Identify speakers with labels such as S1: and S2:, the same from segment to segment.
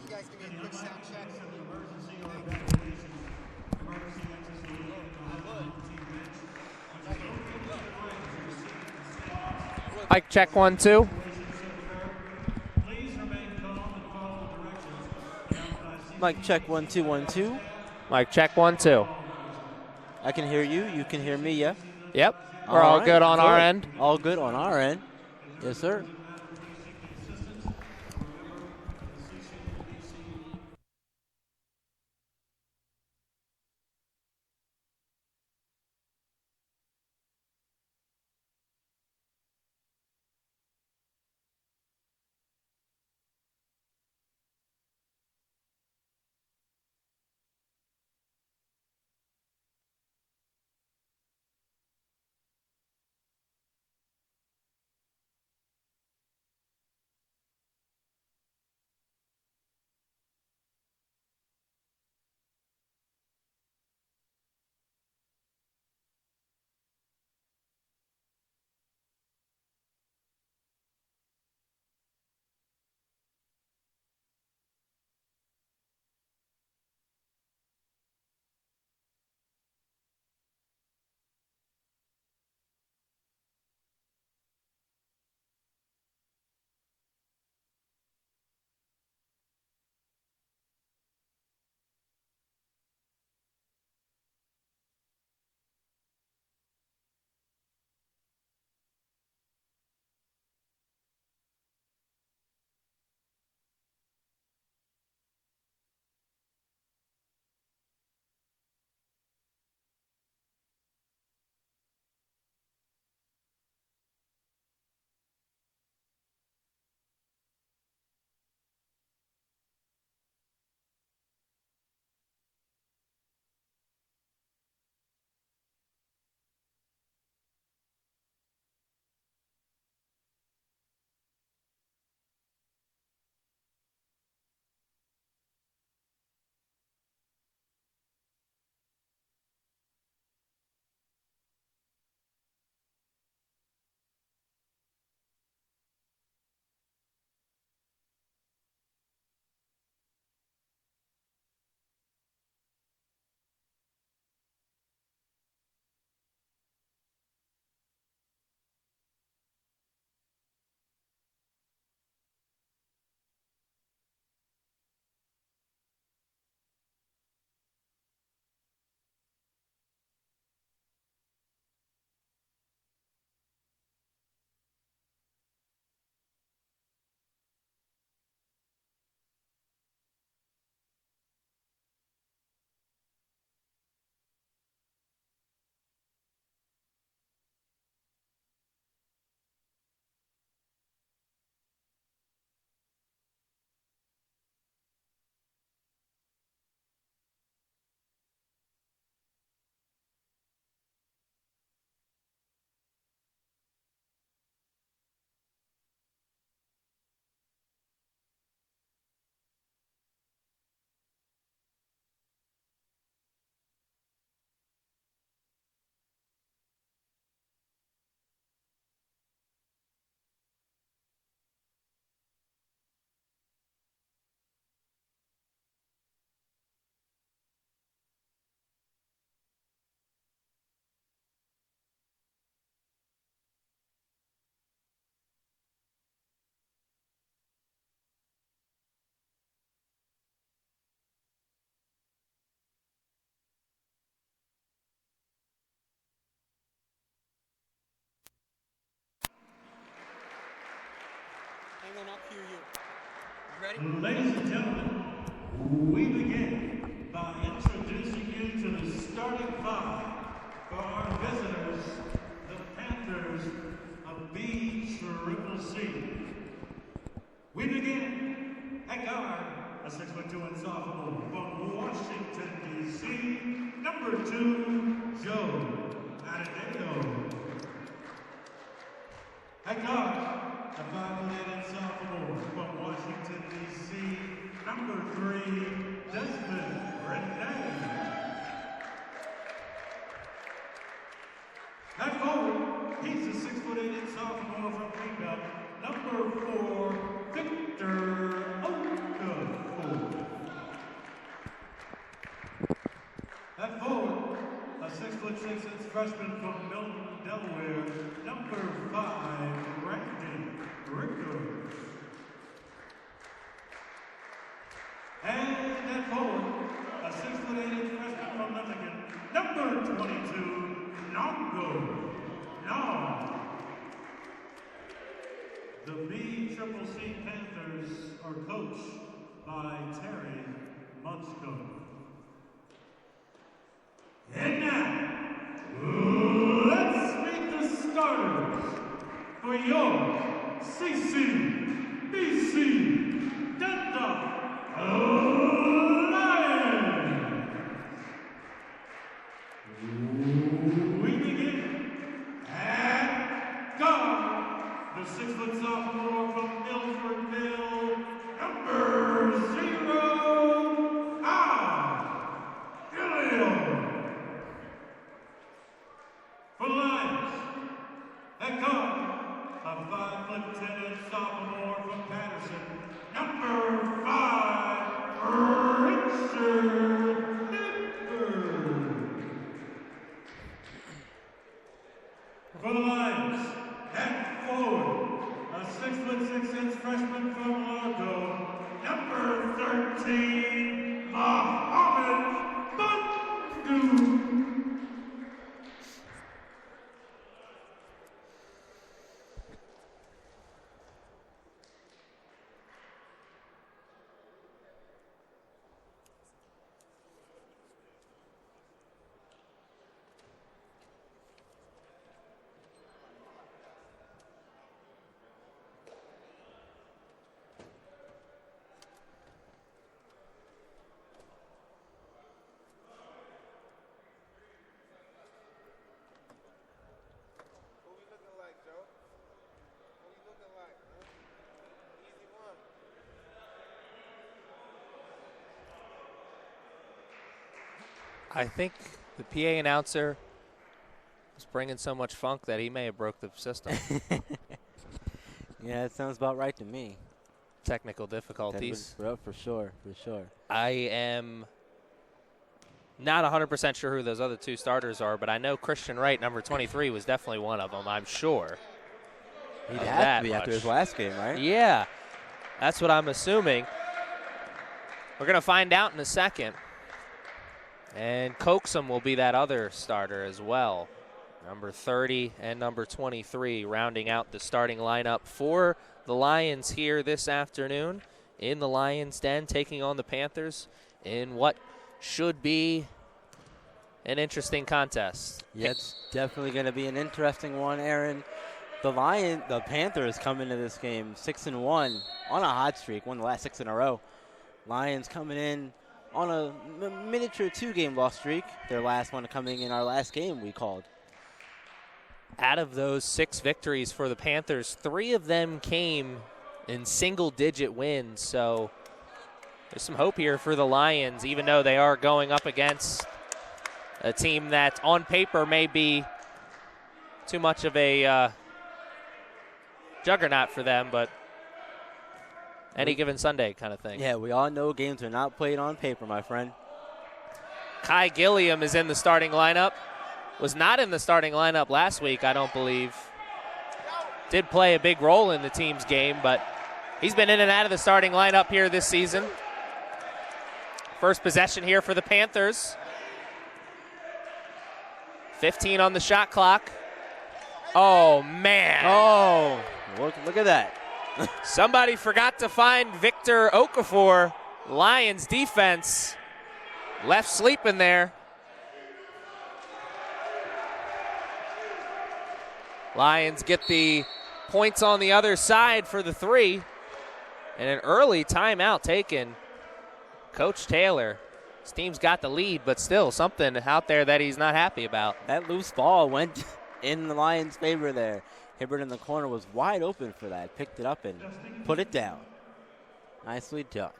S1: you guys give me a quick sound check?
S2: Mic check 1 2.
S3: Mic check 1 2 1 2.
S2: Mic check 1 2.
S3: I can hear you. You can hear me. Yeah.
S2: Yep. We're all good on our end.
S3: All good on our end. Yes, sir.
S1: Hang on, I'll cue you. You ready?
S4: Ladies and gentlemen, we begin by introducing you to the starting five for our visitors, the Panthers of BCCC. We begin at guard, a 6'2" and sophomore from Washington, D.C., number 2, Joe Adebayo. At guard, a 5'8" and sophomore from Washington, D.C., number 3, Desmond Renee. At forward, he's a 6'8" and sophomore from Greenbelt, number 4, Victor Okafor. a 6'6" freshman from Milton, Delaware, number 5, Brandon Ricker. And at forward, a 6'8" freshman from Lexington, number 22, Nongo Nah. The BCCC Panthers are coached by Terry Munsko. And now, let's meet the starters for your CCBC Dundalk Lions. We begin at guard, the 6-foot sophomore from Milfordville, number 0, Gilliam. For the Lions, at guard, a 5'10" sophomore from Patterson, number 5, Richard Nippert. For the Lions, at forward, a 6'6" freshman from Largo, number 13, Mohammed Bundu.
S2: I think the PA announcer was bringing so much funk that he may have broke the system.
S3: Yeah, it sounds about right to me.
S2: Technical difficulties.
S3: For sure.
S2: I am not 100% sure who those other two starters are, but I know Christian Wright, number 23, was definitely one of them, I'm sure.
S3: He'd have to be after his last game, right?
S2: Yeah, that's what I'm assuming. We're going to find out in a second. And Coaxum will be that other starter as well. Number 30 and number 23 rounding out the starting lineup for the Lions here this afternoon in the Lions' Den, taking on the Panthers in what should be an interesting contest.
S3: Yeah, it's definitely going to be an interesting one, Aaron. The Panthers come into this game 6-1 on a hot streak, won the last 6 in a row. Lions coming in on a miniature 2-game loss streak, their last one coming in our last game we called.
S2: Out of those 6 victories for the Panthers, 3 of them came in single-digit wins, so there's some hope here for the Lions, even though they are going up against a team that on paper may be too much of a juggernaut for them, but any given Sunday kind of thing.
S3: Yeah, we all know games are not played on paper, my friend.
S2: Kai Gilliam is in the starting lineup. Was not in the starting lineup last week, I don't believe. Did play a big role in the team's game, but he's been in and out of the starting lineup here this season. First possession here for the Panthers. 15 on the shot clock. Oh, man.
S3: Oh, look at that.
S2: Somebody forgot to find Victor Okafor. Lions defense left sleeping there. Lions get the points on the other side for the 3. And an early timeout taken. Coach Taylor, his team's got the lead, but still something out there that he's not happy about.
S3: That loose ball went in the Lions' favor there. Hibbert in the corner was wide open for that. Picked it up and put it down. Nicely done.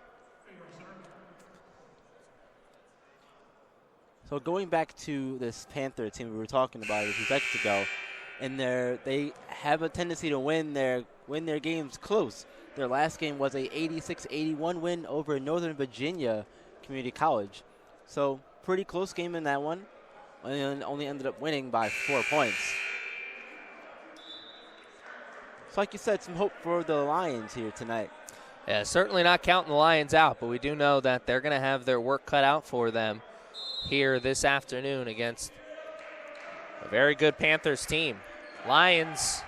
S3: So going back to this Panther team we were talking about a few seconds ago, and they have a tendency to win their games close. Their last game was a 86-81 win over Northern Virginia Community College. So pretty close game in that one. and only ended up winning by 4 points. So like you said, some hope for the Lions here tonight.
S2: Yeah, certainly not counting the Lions out, but we do know that they're going to have their work cut out for them here this afternoon against a very good Panthers team. Lions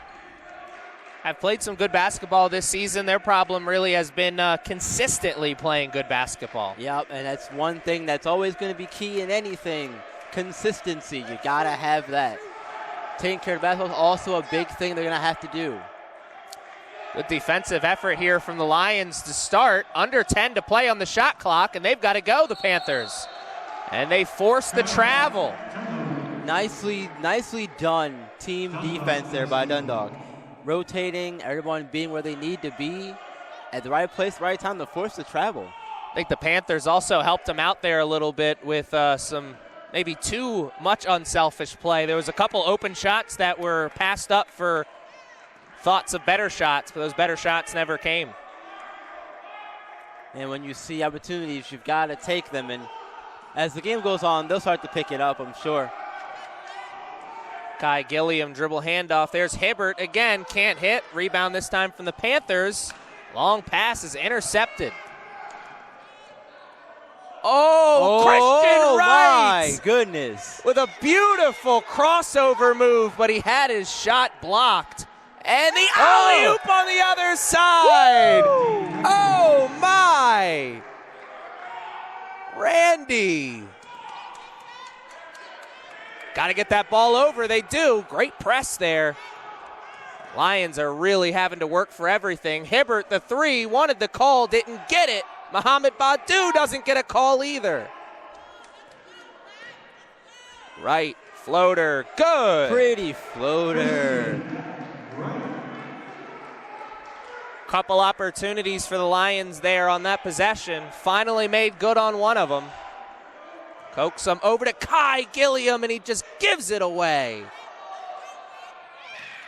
S2: have played some good basketball this season. Their problem really has been consistently playing good basketball.
S3: Yep, and that's one thing that's always going to be key in anything. Consistency. You got to have that. Taking care of basketball is also a big thing they're going to have to do.
S2: Good defensive effort here from the Lions to start. Under 10 to play on the shot clock, and they've got to go, the Panthers. And they force the travel.
S3: Nicely done team defense there by Dundalk. Rotating, everyone being where they need to be at the right place, right time to force the travel.
S2: I think the Panthers also helped them out there a little bit with some maybe too much unselfish play. There was a couple open shots that were passed up for thoughts of better shots, but those better shots never came.
S3: And when you see opportunities, you've got to take them. And as the game goes on, they'll start to pick it up, I'm sure.
S2: Kai Gilliam dribble handoff. There's Hibbert again, can't hit. Rebound this time from the Panthers. Long pass is intercepted. Oh, Christian Wright!
S3: My goodness.
S2: With a beautiful crossover move, but he had his shot blocked. And the alley-oop on the other side.
S3: Woo!
S2: Oh, my. Randy. Got to get that ball over. They do. Great press there. Lions are really having to work for everything. Hibbert, the three, wanted the call, didn't get it. Mohamed Badu doesn't get a call either. Right, floater, good.
S3: Pretty floater.
S2: Couple opportunities for the Lions there on that possession. Finally made good on one of them. Coax him over to Kai Gilliam, and he just gives it away.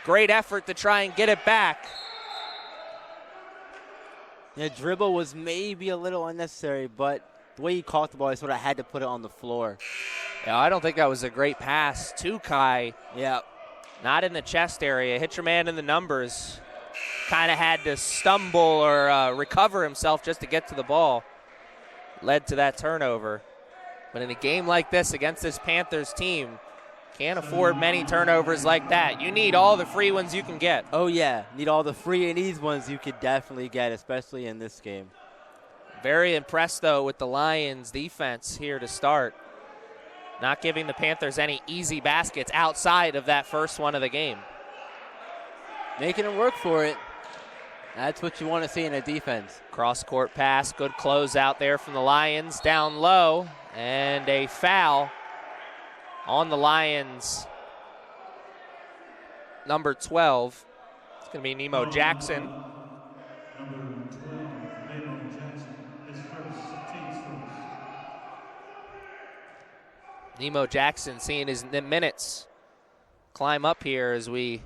S2: Great effort to try and get it back.
S3: Yeah, dribble was maybe a little unnecessary, but the way he caught the ball, he sort of had to put it on the floor.
S2: Yeah, I don't think that was a great pass to Kai.
S3: Yeah.
S2: Not in the chest area. Hit your man in the numbers. Kind of had to stumble or recover himself just to get to the ball. Led to that turnover. But in a game like this against this Panthers team, can't afford many turnovers like that. You need all the free ones you can get.
S3: Oh, yeah. Need all the free and easy ones you could definitely get, especially in this game.
S2: Very impressed, though, with the Lions' defense here to start. Not giving the Panthers any easy baskets outside of that first one of the game.
S3: Making them work for it. That's what you want to see in a defense.
S2: Cross-court pass, good close out there from the Lions. Down low, and a foul on the Lions. Number 12. It's going to be Nemo Jackson.
S4: Number 12, Nemo Jackson is first, team's first.
S2: Nemo Jackson seeing his minutes climb up here as we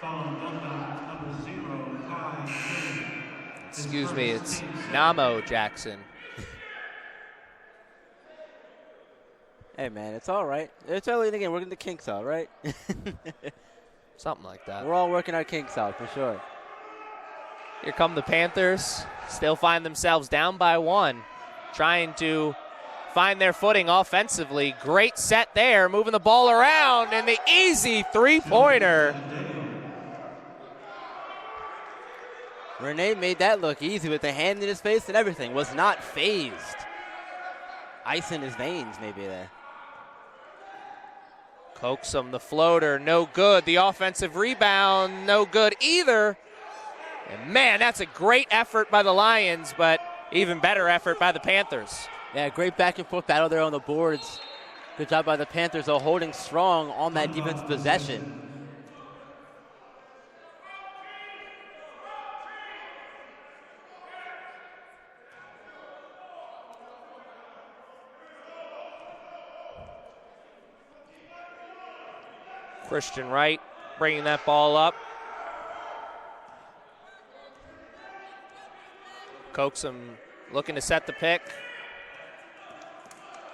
S4: Number 0, Kai.
S2: excuse me, it's Namo Jackson.
S3: Hey, man, it's all right. It's early in the game. We're getting the kinks out, right?
S2: Something like that.
S3: We're all working our kinks out for sure.
S2: Here come the Panthers. Still find themselves down by one. Trying to find their footing offensively. Great set there. Moving the ball around. And the easy three-pointer.
S3: Renee made that look easy with the hand in his face and everything. Was not phased. Ice in his veins maybe there.
S2: Coaxum, the floater, no good. The offensive rebound, no good either. And man, that's a great effort by the Lions, but even better effort by the Panthers.
S3: Yeah, great back and forth battle there on the boards. Good job by the Panthers, though, holding strong on that defensive possession.
S2: Christian Wright bringing that ball up. Coaxum looking to set the pick.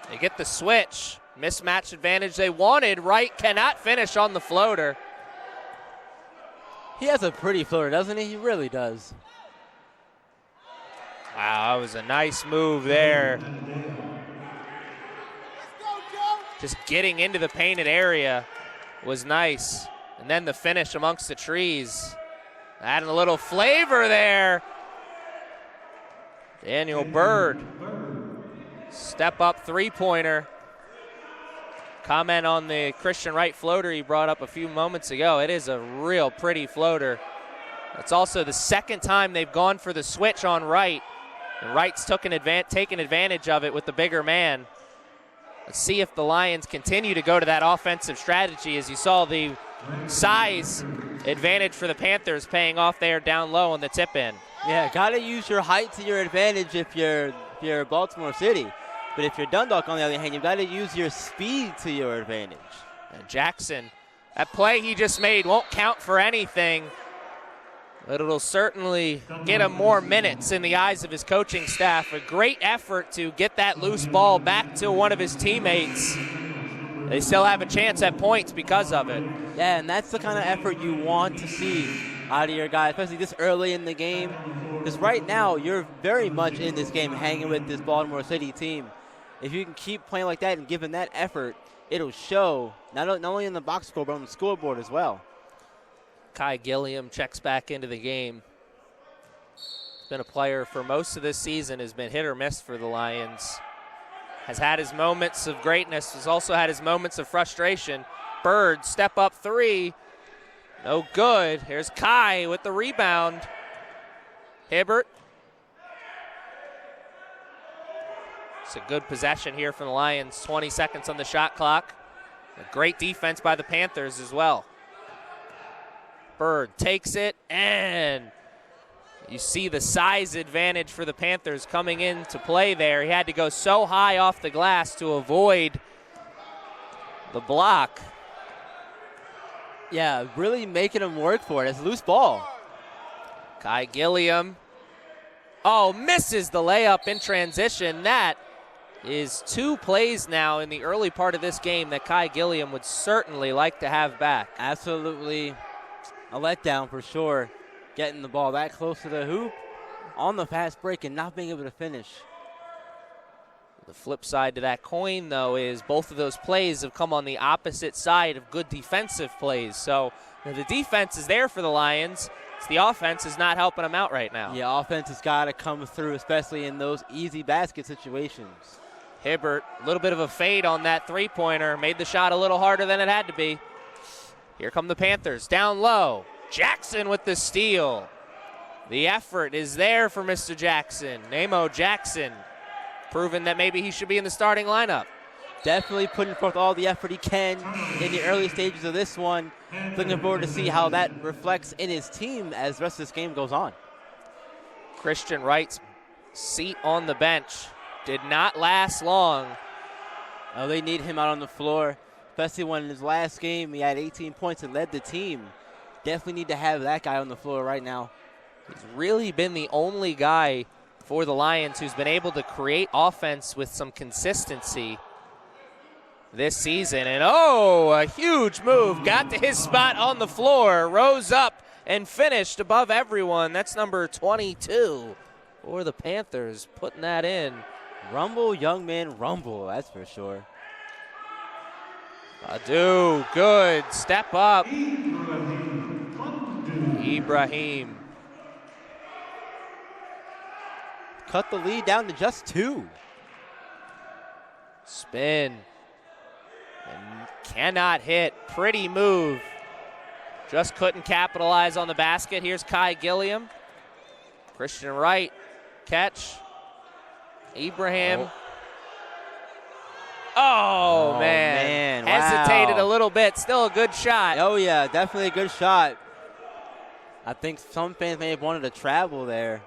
S2: They get the switch. Mismatch advantage they wanted. Wright cannot finish on the floater.
S3: He has a pretty floater, doesn't he? He really does.
S2: Wow, that was a nice move there. Just getting into the painted area was nice. And then the finish amongst the trees. Adding a little flavor there. Daniel Bird. Step up three-pointer. Comment on the Christian Wright floater he brought up a few moments ago. It is a real pretty floater. It's also the second time they've gone for the switch on Wright. And Wright's taken advantage of it with the bigger man. Let's see if the Lions continue to go to that offensive strategy. As you saw, the size advantage for the Panthers paying off there down low on the tip-in.
S3: Yeah, got to use your height to your advantage if you're Baltimore City. But if you're Dundalk, on the other hand, you've got to use your speed to your advantage.
S2: And Jackson, that play he just made won't count for anything, but it'll certainly get him more minutes in the eyes of his coaching staff. A great effort to get that loose ball back to one of his teammates. They still have a chance at points because of it.
S3: Yeah, and that's the kind of effort you want to see out of your guy, especially this early in the game. Because right now, you're very much in this game hanging with this Baltimore City team. If you can keep playing like that and giving that effort, it'll show not only in the box score, but on the scoreboard as well.
S2: Kai Gilliam checks back into the game. He's been a player for most of this season, has been hit or miss for the Lions. Has had his moments of greatness, has also had his moments of frustration. Bird, step up three. No good. Here's Kai with the rebound. Hibbert. It's a good possession here from the Lions. 20 seconds on the shot clock. A great defense by the Panthers as well. Bird takes it, and you see the size advantage for the Panthers coming into play there. He had to go so high off the glass to avoid the block.
S3: Yeah, really making him work for it. It's a loose ball.
S2: Kai Gilliam. Oh, misses the layup in transition. That is 2 plays now in the early part of this game that Kai Gilliam would certainly like to have back.
S3: Absolutely a letdown for sure. Getting the ball that close to the hoop on the fast break and not being able to finish.
S2: The flip side to that coin, though, is both of those plays have come on the opposite side of good defensive plays. So the defense is there for the Lions. It's the offense is not helping them out right now.
S3: Yeah, offense has got to come through, especially in those easy basket situations.
S2: Hibbert, a little bit of a fade on that three-pointer. Made the shot a little harder than it had to be. Here come the Panthers, down low. Jackson with the steal. The effort is there for Mr. Jackson. Namo Jackson, proving that maybe he should be in the starting lineup.
S3: Definitely putting forth all the effort he can in the early stages of this one. Looking forward to see how that reflects in his team as the rest of this game goes on.
S2: Christian Wright's seat on the bench did not last long.
S3: Oh, they need him out on the floor, especially when in his last game he had 18 points and led the team. Definitely need to have that guy on the floor right now.
S2: He's really been the only guy for the Lions who's been able to create offense with some consistency this season. And oh, a huge move. Got to his spot on the floor, rose up and finished above everyone. That's number 22 for the Panthers, putting that in.
S3: Rumble, young man, rumble, that's for sure.
S2: Adu, good, step up. Ibrahim.
S3: Cut the lead down to just 2.
S2: Spin. And cannot hit. Pretty move. Just couldn't capitalize on the basket. Here's Kai Gilliam. Christian Wright. Catch. Ibrahim. Oh man. Hesitated a little bit. Still a good shot.
S3: Oh, yeah, definitely a good shot. I think some fans may have wanted to travel there.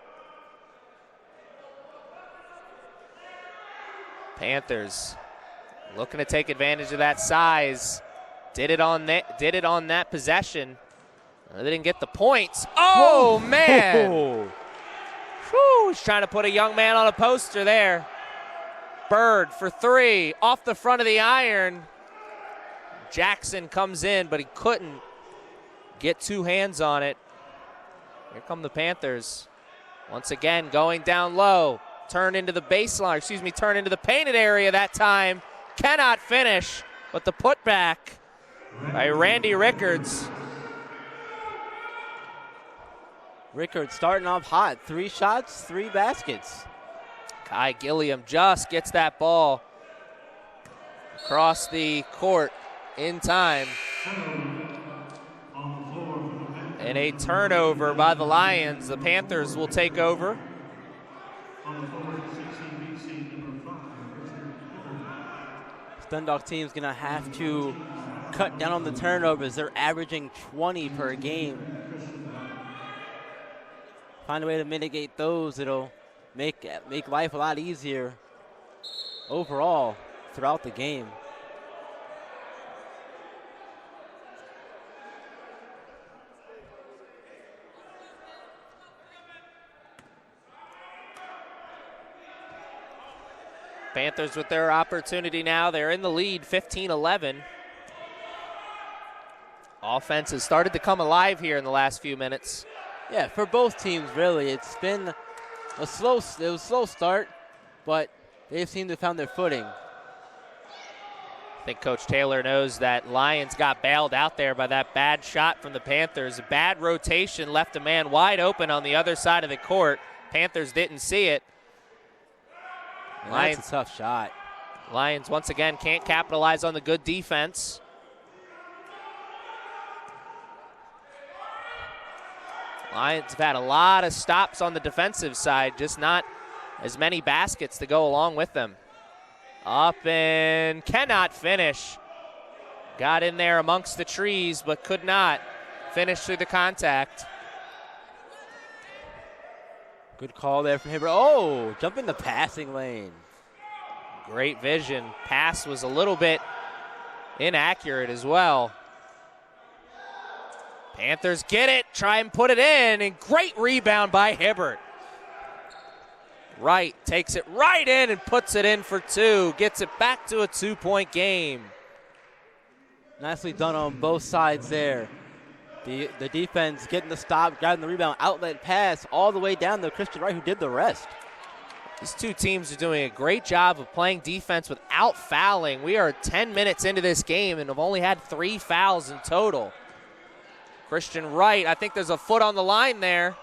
S2: Panthers looking to take advantage of that size. Did it on that possession. They didn't get the points. Oh, man. Whew, he's trying to put a young man on a poster there. Bird for three, off the front of the iron. Jackson comes in, but he couldn't get two hands on it. Here come the Panthers. Once again, going down low. Turn into the baseline, turn into the painted area that time. Cannot finish, but the putback by Randy Rickards.
S3: Rickards starting off hot. 3 shots, 3 baskets.
S2: Kai Gilliam just gets that ball across the court in time. And a turnover by the Lions. The Panthers will take over.
S3: This Dundalk team's going to have to cut down on the turnovers. They're averaging 20 per game. Find a way to mitigate those. It'll make life a lot easier overall throughout the game.
S2: Panthers with their opportunity now. They're in the lead, 15-11. Offense has started to come alive here in the last few minutes.
S3: Yeah, for both teams, really. It's been a slow start, but they've seemed to have found their footing.
S2: I think Coach Taylor knows that Lions got bailed out there by that bad shot from the Panthers. A bad rotation left a man wide open on the other side of the court. Panthers didn't see it.
S3: That's a tough shot.
S2: Lions once again can't capitalize on the good defense. Lions have had a lot of stops on the defensive side, just not as many baskets to go along with them. Up and cannot finish. Got in there amongst the trees, but could not finish through the contact.
S3: Good call there from Hibbert. Oh, jump in the passing lane.
S2: Great vision. Pass was a little bit inaccurate as well. Panthers get it, try and put it in, and great rebound by Hibbert. Wright takes it right in and puts it in for two. Gets it back to a 2-point game.
S3: Nicely done on both sides there. The defense getting the stop, grabbing the rebound, outlet pass all the way down to Christian Wright, who did the rest.
S2: These two teams are doing a great job of playing defense without fouling. We are 10 minutes into this game and have only had 3 fouls in total. Christian Wright, I think there's a foot on the line there.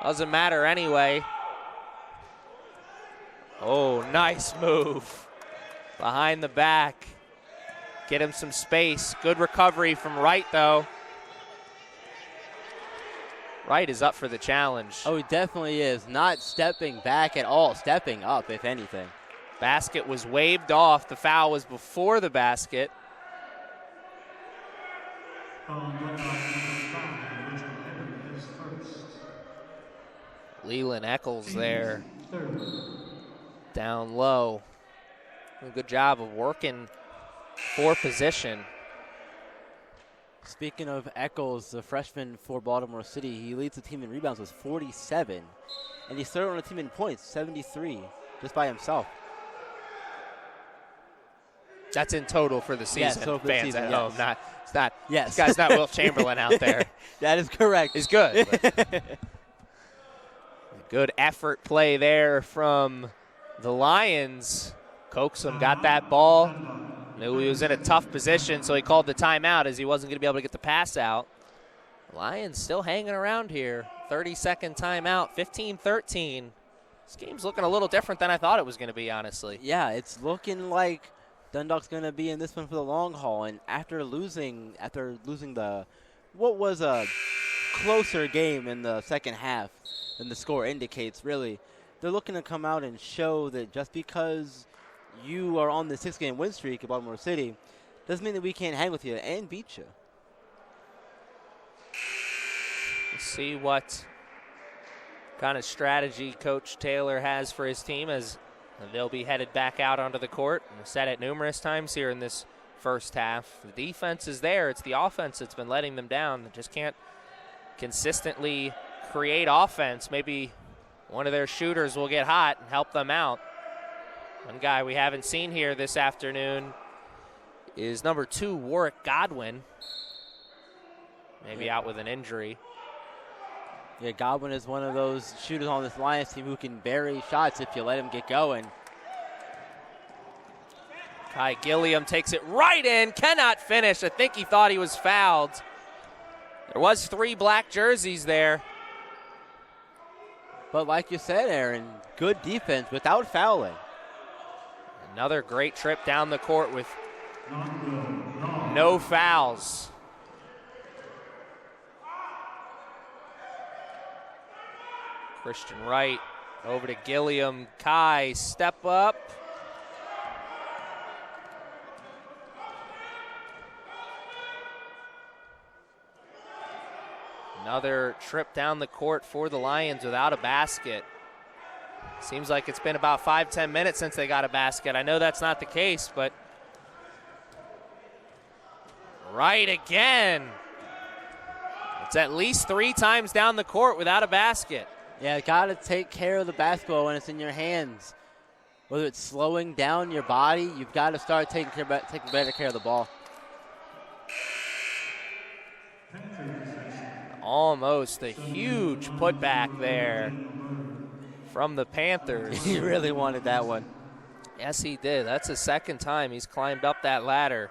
S2: Doesn't matter anyway. Oh, nice move. Behind the back. Get him some space. Good recovery from Wright, though. Wright is up for the challenge.
S3: Oh, he definitely is. Not stepping back at all. Stepping up, if anything.
S2: Basket was waved off. The foul was before the basket. Leland Eccles there. Down low. A good job of working for position.
S3: Speaking of Eccles, the freshman for Baltimore City, he leads the team in rebounds with 47. And he's third on the team in points, 73, just by himself.
S2: That's in total for the season.
S3: Yes, total for the
S2: fans
S3: season,
S2: at
S3: yes.
S2: home. It's not.
S3: Yes.
S2: This guy's not Wilt Chamberlain out there.
S3: That is correct.
S2: He's good. Good effort play there from the Lions. Coaxum got that ball. Knew he was in a tough position, so he called the timeout as he wasn't going to be able to get the pass out. Lions still hanging around here. 30-second timeout, 15-13. This game's looking a little different than I thought it was going to be, honestly.
S3: Yeah, it's looking like Dundalk's going to be in this one for the long haul. And after losing what was a closer game in the second half than the score indicates, really, they're looking to come out and show that just because you are on the 6-game win streak at Baltimore City doesn't mean that we can't hang with you and beat you.
S2: Let's see what kind of strategy Coach Taylor has for his team as they'll be headed back out onto the court. We've said it numerous times here in this first half. The defense is there. It's the offense that's been letting them down. They just can't consistently create offense. Maybe one of their shooters will get hot and help them out. One guy we haven't seen here this afternoon is number 2, Warwick Godwin. Maybe out with an injury.
S3: Yeah, Godwin is one of those shooters on this Lions team who can bury shots if you let him get going.
S2: Kai Gilliam takes it right in, cannot finish. I think he thought he was fouled. There was 3 black jerseys there.
S3: But like you said, Aaron, good defense without fouling.
S2: Another great trip down the court with no fouls. Christian Wright over to Gilliam. Kai, step up. Another trip down the court for the Lions without a basket. Seems like it's been about 5-10 minutes since they got a basket. I know that's not the case, but Wright again. It's at least 3 times down the court without a basket.
S3: Yeah, got to take care of the basketball when it's in your hands. Whether it's slowing down your body, you've got to start taking better care of the ball.
S2: Almost a huge putback there from the Panthers.
S3: He really wanted that one.
S2: Yes, he did. That's the second time he's climbed up that ladder.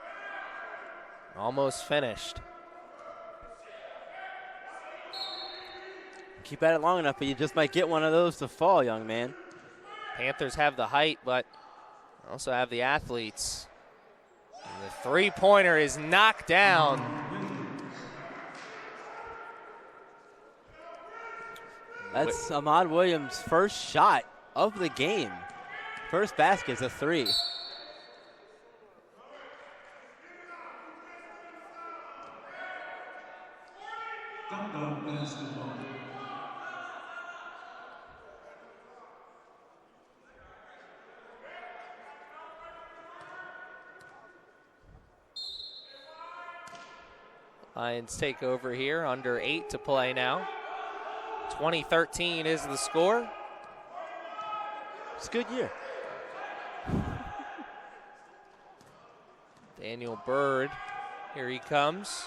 S2: Almost finished.
S3: Keep at it long enough, but you just might get one of those to fall, young man.
S2: Panthers have the height, but also have the athletes. And the three-pointer is knocked down.
S3: That's Ahmad Williams' first shot of the game. First basket is a 3.
S4: Dundalk basketball.
S2: Lions take over here, under 8 to play now. 2013 is the score.
S3: It's a good year.
S2: Daniel Bird, here he comes.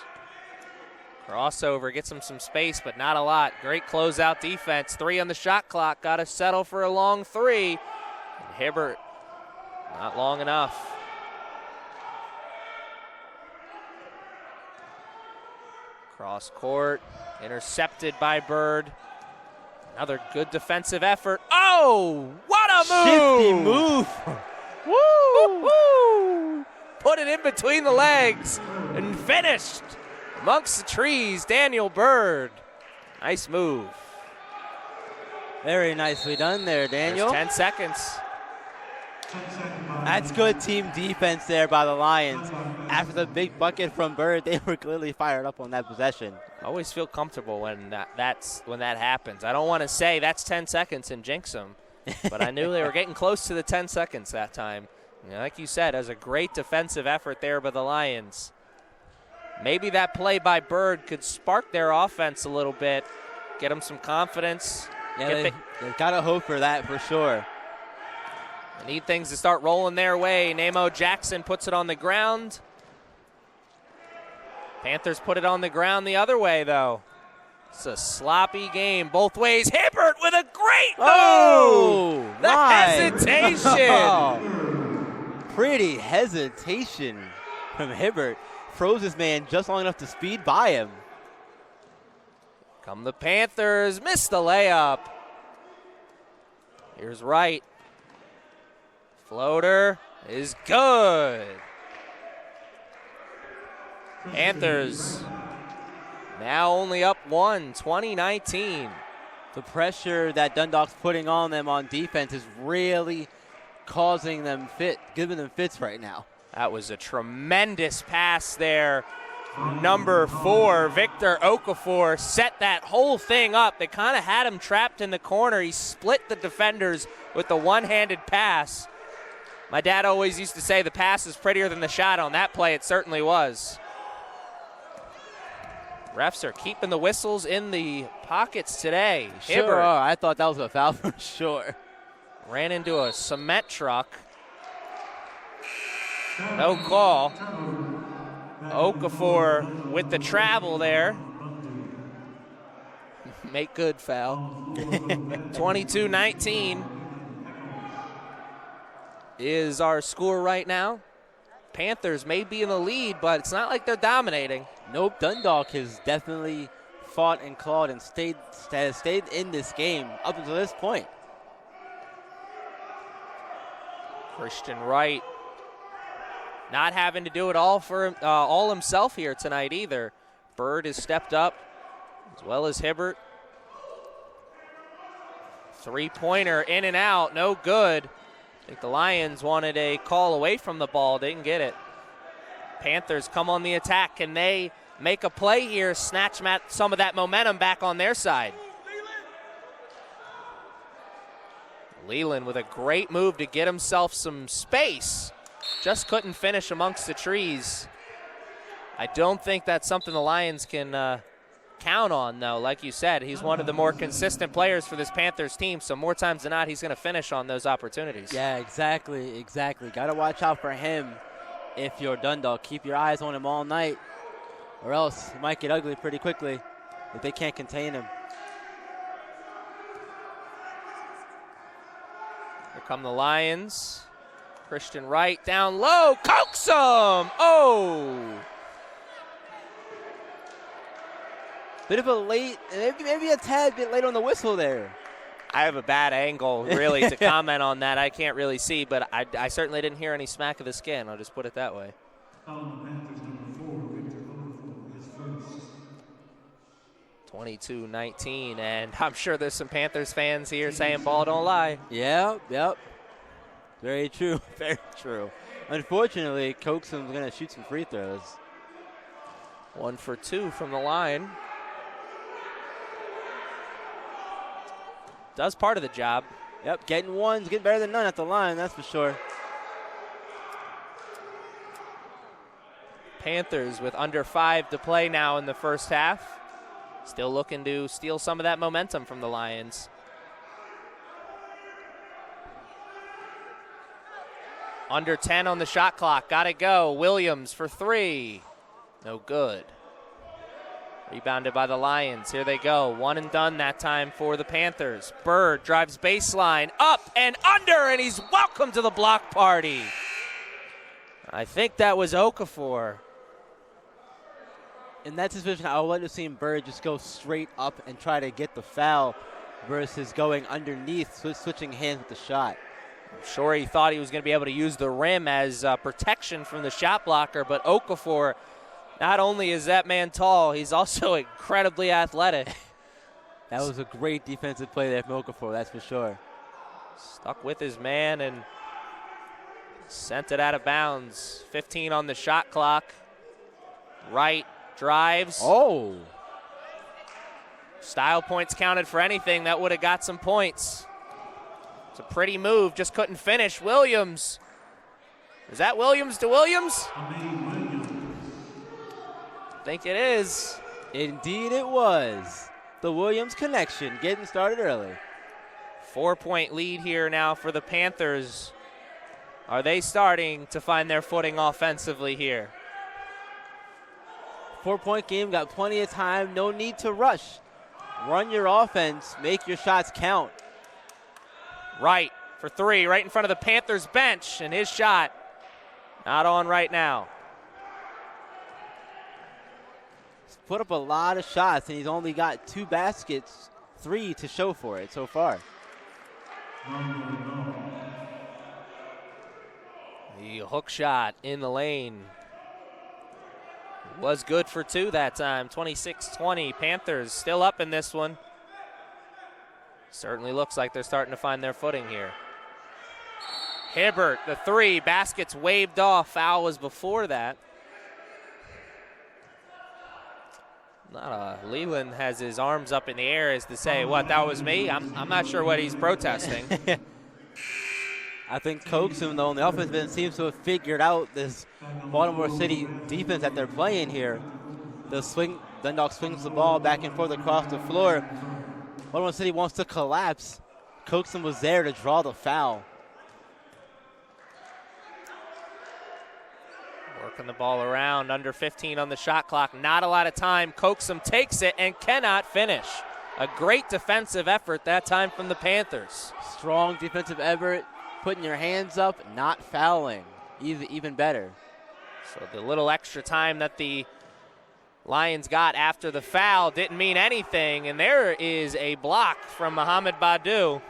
S2: Crossover, gets him some space, but not a lot. Great closeout defense. 3 on the shot clock. Got to settle for a long 3. And Hibbert, not long enough. Cross court, intercepted by Bird. Another good defensive effort. Oh, what a move!
S3: Shifty move.
S2: Woo! Woo! Put it in between the legs and finished amongst the trees. Daniel Bird. Nice move.
S3: Very nicely done there, Daniel.
S2: There's 10 seconds.
S3: That's good team defense there by the Lions. After the big bucket from Bird, they were clearly fired up on that possession.
S2: I always feel comfortable when that happens. I don't want to say that's 10 seconds and jinx them, but I knew they were getting close to the 10 seconds that time. And like you said, it was a great defensive effort there by the Lions. Maybe that play by Bird could spark their offense a little bit, get them some confidence.
S3: Yeah, they've got to hope for that for sure.
S2: They need things to start rolling their way. Namo Jackson puts it on the ground. Panthers put it on the ground the other way, though. It's a sloppy game both ways. Hibbert with a great move!
S3: Oh,
S2: the hesitation!
S3: Pretty hesitation from Hibbert. Froze his man just long enough to speed by him.
S2: Come the Panthers. Missed the layup. Here's Wright. Floater is good. Panthers now only up 1, 20-19.
S3: The pressure that Dundalk's putting on them on defense is really causing them giving them fits right now.
S2: That was a tremendous pass there. Number 4, Victor Okafor, set that whole thing up. They kind of had him trapped in the corner. He split the defenders with the one-handed pass. My dad always used to say the pass is prettier than the shot. On that play, it certainly was. Refs are keeping the whistles in the pockets today.
S3: Sure are. I thought that was a foul for sure.
S2: Ran into a cement truck. No call. Okafor with the travel there. Make good foul. 22-19 is our score right now. Panthers may be in the lead, but it's not like they're dominating.
S3: Nope, Dundalk has definitely fought and clawed and has stayed in this game up until this point.
S2: Christian Wright not having to do it all himself here tonight either. Bird has stepped up, as well as Hibbert. Three-pointer in and out, no good. I think the Lions wanted a call away from the ball, didn't get it. Panthers come on the attack. Can they make a play here, snatch some of that momentum back on their side? Leland with a great move to get himself some space. Just couldn't finish amongst the trees. I don't think that's something the Lions can count on, though. Like you said, he's one of the more consistent players for this Panthers team, so more times than not, he's going to finish on those opportunities. Yeah,
S3: exactly. Got to watch out for him if you're Dundalk. Keep your eyes on him all night, or else it might get ugly pretty quickly if they can't contain him.
S2: Here come the Lions. Christian Wright down low, coax him! Oh!
S3: Bit of a late, maybe a tad bit late on the whistle there.
S2: I have a bad angle, really, to comment on that. I can't really see, but I certainly didn't hear any smack of the skin. I'll just put it that way.
S4: Panthers number 4, Victor Okafor is first.
S2: 22-19, and I'm sure there's some Panthers fans here saying ball don't lie.
S3: Yep. Very true, very true. Unfortunately, Coaxum's going to shoot some free throws.
S2: 1 for 2 from the line. Does part of the job.
S3: Yep, getting ones, getting better than none at the line, that's for sure.
S2: Panthers with under 5 to play now in the first half. Still looking to steal some of that momentum from the Lions. Under 10 on the shot clock. Got to go. Williams for 3. No good. Rebounded by the Lions. Here they go. One and done that time for the Panthers. Bird drives baseline. Up and under, and he's welcome to the block party. I think that was Okafor.
S3: In that situation, I would like to see Bird just go straight up and try to get the foul versus going underneath, switching hands with the shot.
S2: I'm sure he thought he was going to be able to use the rim as protection from the shot blocker, but Okafor, not only is that man tall, he's also incredibly athletic.
S3: That was a great defensive play there from Okafor, that's for sure.
S2: Stuck with his man and sent it out of bounds. 15 on the shot clock. Wright drives.
S3: Oh.
S2: Style points counted for anything. That would have got some points. It's a pretty move, just couldn't finish. Williams. Is that Williams to Williams? I think it is.
S3: Indeed it was. The Williams connection getting started early.
S2: 4-point lead here now for the Panthers. Are they starting to find their footing offensively here?
S3: 4-point game, got plenty of time, no need to rush. Run your offense, make your shots count.
S2: Wright for 3, right in front of the Panthers bench, and his shot not on right now.
S3: He's put up a lot of shots, and he's only got 2 baskets, 3 to show for it so far.
S2: The hook shot in the lane was good for 2 that time. 26-20. Panthers still up in this one. Certainly looks like they're starting to find their footing here. Hibbert, the 3, baskets waved off. Foul was before that. Leland has his arms up in the air as to say, what, that was me? I'm not sure what he's protesting.
S3: I think Coaxum, though, on the offense end, seems to have figured out this Baltimore City defense that they're playing here. Dundalk swings the ball back and forth across the floor. Baltimore City wants to collapse. Coaxum was there to draw the foul.
S2: Working the ball around, under 15 on the shot clock. Not a lot of time. Coaxum takes it and cannot finish. A great defensive effort that time from the Panthers.
S3: Strong defensive effort, putting your hands up, not fouling. Even better.
S2: So the little extra time that the Lions got after the foul didn't mean anything, and there is a block from Mohamed Badu.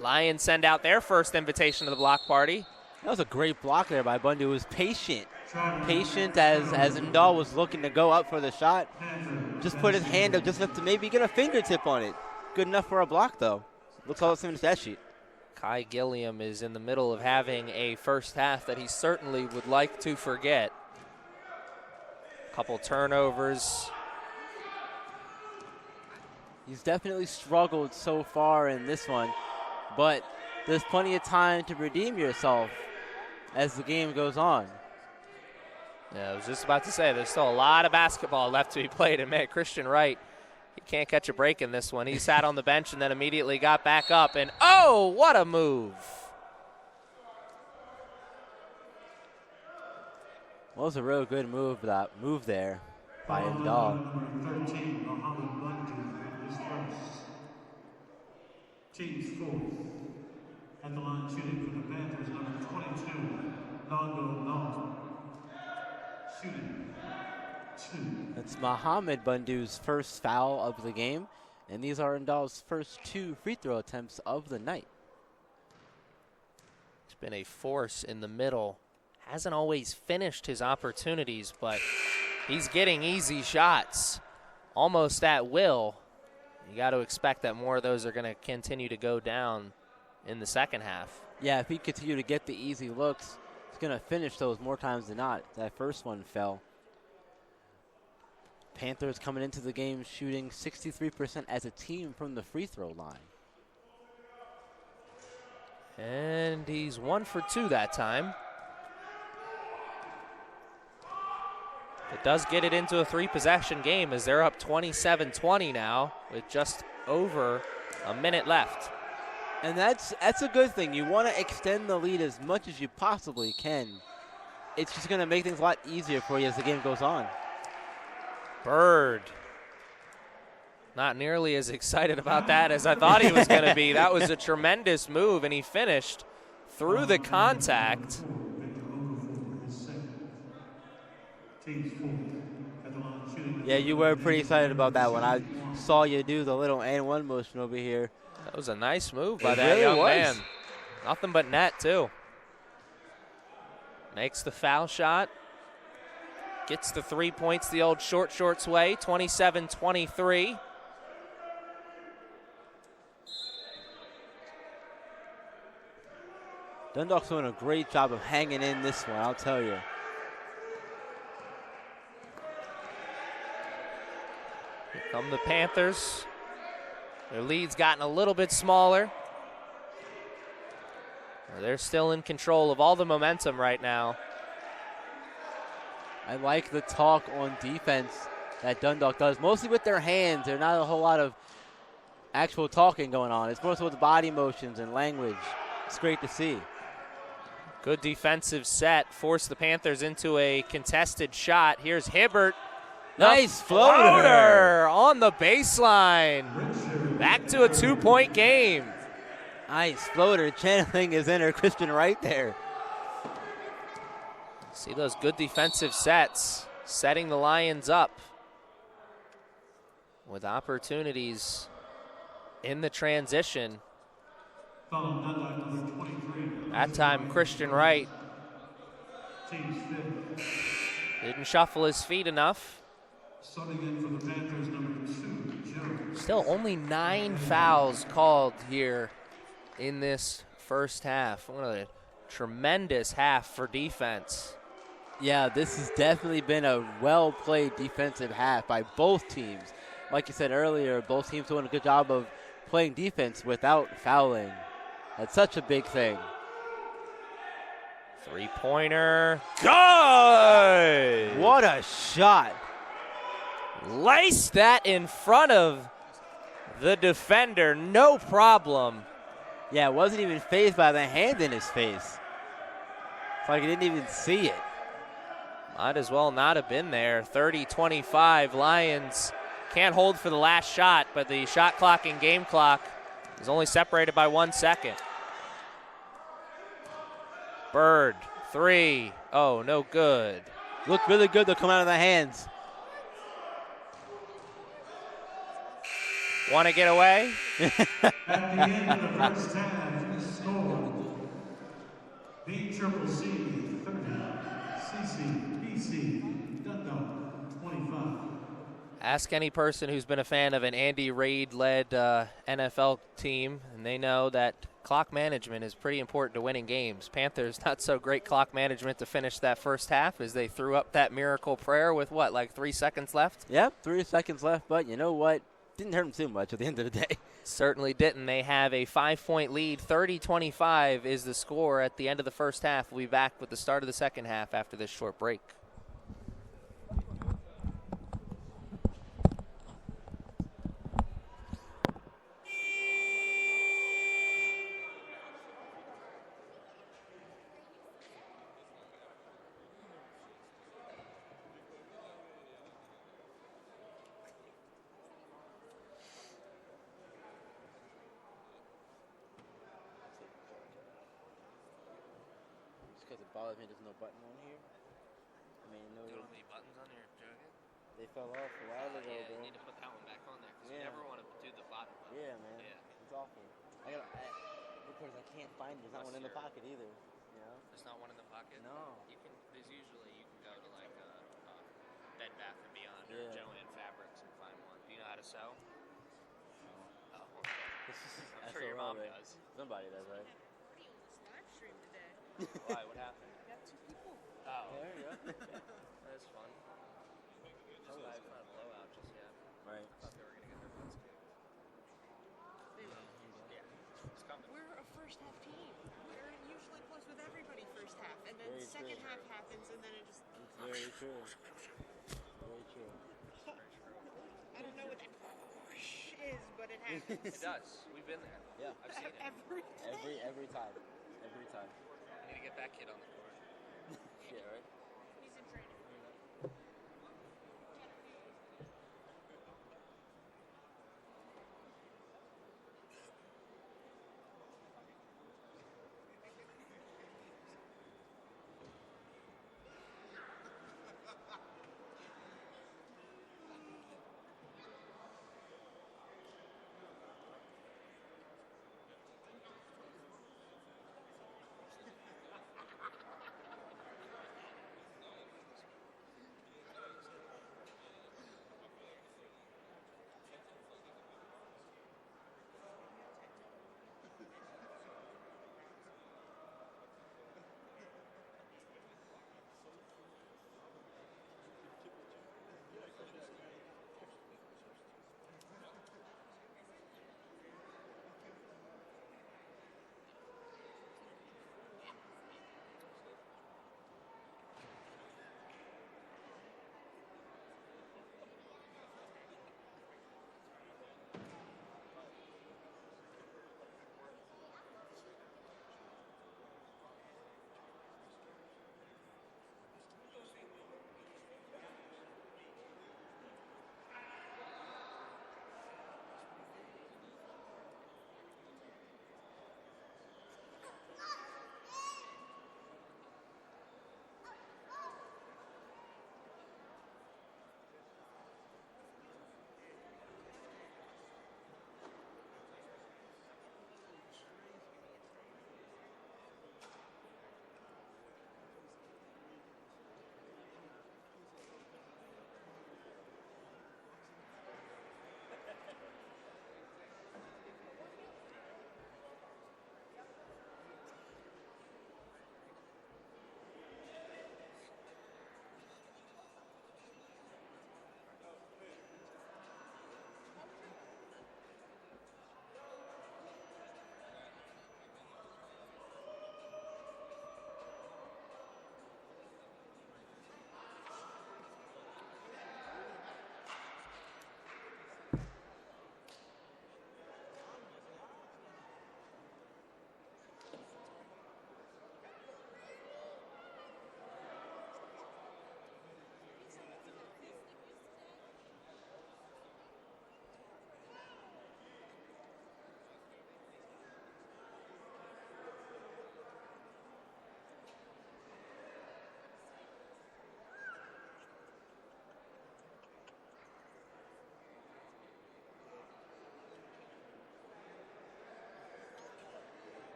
S2: Lions send out their first invitation to the block party.
S3: That was a great block there by Bundu. He was patient. Patient as Ndal was looking to go up for the shot. Just put his hand up just enough to maybe get a fingertip on it. Good enough for a block, though. Looks all the same in the stat sheet.
S2: Kai Gilliam is in the middle of having a first half that he certainly would like to forget. Couple turnovers.
S3: He's definitely struggled so far in this one, but there's plenty of time to redeem yourself as the game goes on.
S2: Yeah, I was just about to say, there's still a lot of basketball left to be played, and man, Christian Wright, he can't catch a break in this one. He sat on the bench and then immediately got back up, and oh, what a move.
S3: Well, it was a real good move, that move there by Ndal.
S4: Number 13, Mohamed Bundu is first. Team's fourth. At the line shooting for the Panthers, number 22, Nongo Long. Shooting 2.
S3: That's Mohamed Bundu's first foul of the game, and these are Ndal's first 2 free throw attempts of the night.
S2: He's been a force in the middle. Hasn't always finished his opportunities, but he's getting easy shots almost at will. You got to expect that more of those are going to continue to go down in the second half.
S3: Yeah, if he continue to get the easy looks, he's going to finish those more times than not. That first one fell. Panthers coming into the game shooting 63% as a team from the free throw line.
S2: And he's 1 for 2 that time. It does get it into a 3-possession game as they're up 27-20 now with just over a minute left.
S3: And that's a good thing. You want to extend the lead as much as you possibly can. It's just going to make things a lot easier for you as the game goes on.
S2: Bird. Not nearly as excited about that as I thought he was going to be. That was a tremendous move, and he finished through the contact.
S3: Yeah, you were pretty excited about that one. I saw you do the little and-one motion over here.
S2: That was a nice move by that young man. Nothing but net, too. Makes the foul shot. Gets the 3 points the old shorts way, 27-23.
S3: Dundalk's doing a great job of hanging in this one, I'll tell you.
S2: Here come the Panthers. Their lead's gotten a little bit smaller. They're still in control of all the momentum right now.
S3: I like the talk on defense that Dundalk does, mostly with their hands. There's not a whole lot of actual talking going on. It's more so with body motions and language. It's great to see.
S2: Good defensive set. Forced the Panthers into a contested shot. Here's Hibbert.
S3: Nice floater
S2: on the baseline. Back to a 2-point game.
S3: Nice floater. Channeling his inner Christian Wright there.
S2: See those good defensive sets, setting the Lions up with opportunities in the transition. That time, Christian Wright didn't shuffle his feet enough. Still only 9 fouls called here in this first half. What a tremendous half for defense.
S3: Yeah, this has definitely been a well-played defensive half by both teams. Like you said earlier, both teams doing a good job of playing defense without fouling. That's such a big thing.
S2: Three-pointer. Good!
S3: What a shot.
S2: Laced that in front of the defender. No problem.
S3: Yeah, wasn't even fazed by the hand in his face. It's like he didn't even see it.
S2: Might as well not have been there. 30-25. Lions can't hold for the last shot, but the shot clock and game clock is only separated by 1 second. Bird, 3. Oh, no good.
S3: Looked really good to come out of the hands.
S2: Want to get away?
S4: At the end of the first half, the score, BCCC 30, CCBC Dundalk 25.
S2: Ask any person who's been a fan of an Andy Reid-led NFL team, and they know that clock management is pretty important to winning games. Panthers, not so great clock management to finish that first half as they threw up that miracle prayer with, what, like 3 seconds left?
S3: Yep, 3 seconds left, but you know what? Didn't hurt them too much at the end of the day.
S2: Certainly didn't. They have a 5-point lead. 30-25 is the score at the end of the first half. We'll be back with the start of the second half after this short break.
S3: Because it bothers me there's no button on here. I mean, no.
S2: You don't have any buttons on your jacket?
S3: They fell off a while ago,
S2: Yeah,
S3: bro.
S2: you need to put that one back on there because you never want to do the bottom button.
S3: Yeah, man.
S2: Yeah.
S3: It's awful. Because I can't find it. There's not one in the pocket either. You know?
S2: There's not one in the pocket?
S3: No.
S2: There's usually, you can go to like Bed Bath & Beyond or Joann Fabrics and find one. Do you know how to sew? Oh. I'm sure your mom does.
S3: Somebody does, right?
S2: Why? What happened?
S5: I got 2 people.
S2: Oh.
S3: There you go.
S2: That's fun. It's not a blowout just yet.
S3: Right.
S2: I thought they were going to get their butts kicked. Yeah. It's coming.
S5: We're a first half team. We're usually close with everybody first half, and then
S3: Very
S5: second
S3: true.
S5: half happens, and then it just.
S3: It's very true. Very true.
S5: I don't know what that is, but it happens.
S2: It does. We've been there.
S3: Yeah.
S2: I've seen it.
S3: Every time. Every time.
S2: I need to get that kid on the court.
S3: Yeah, right?
S5: He's in training.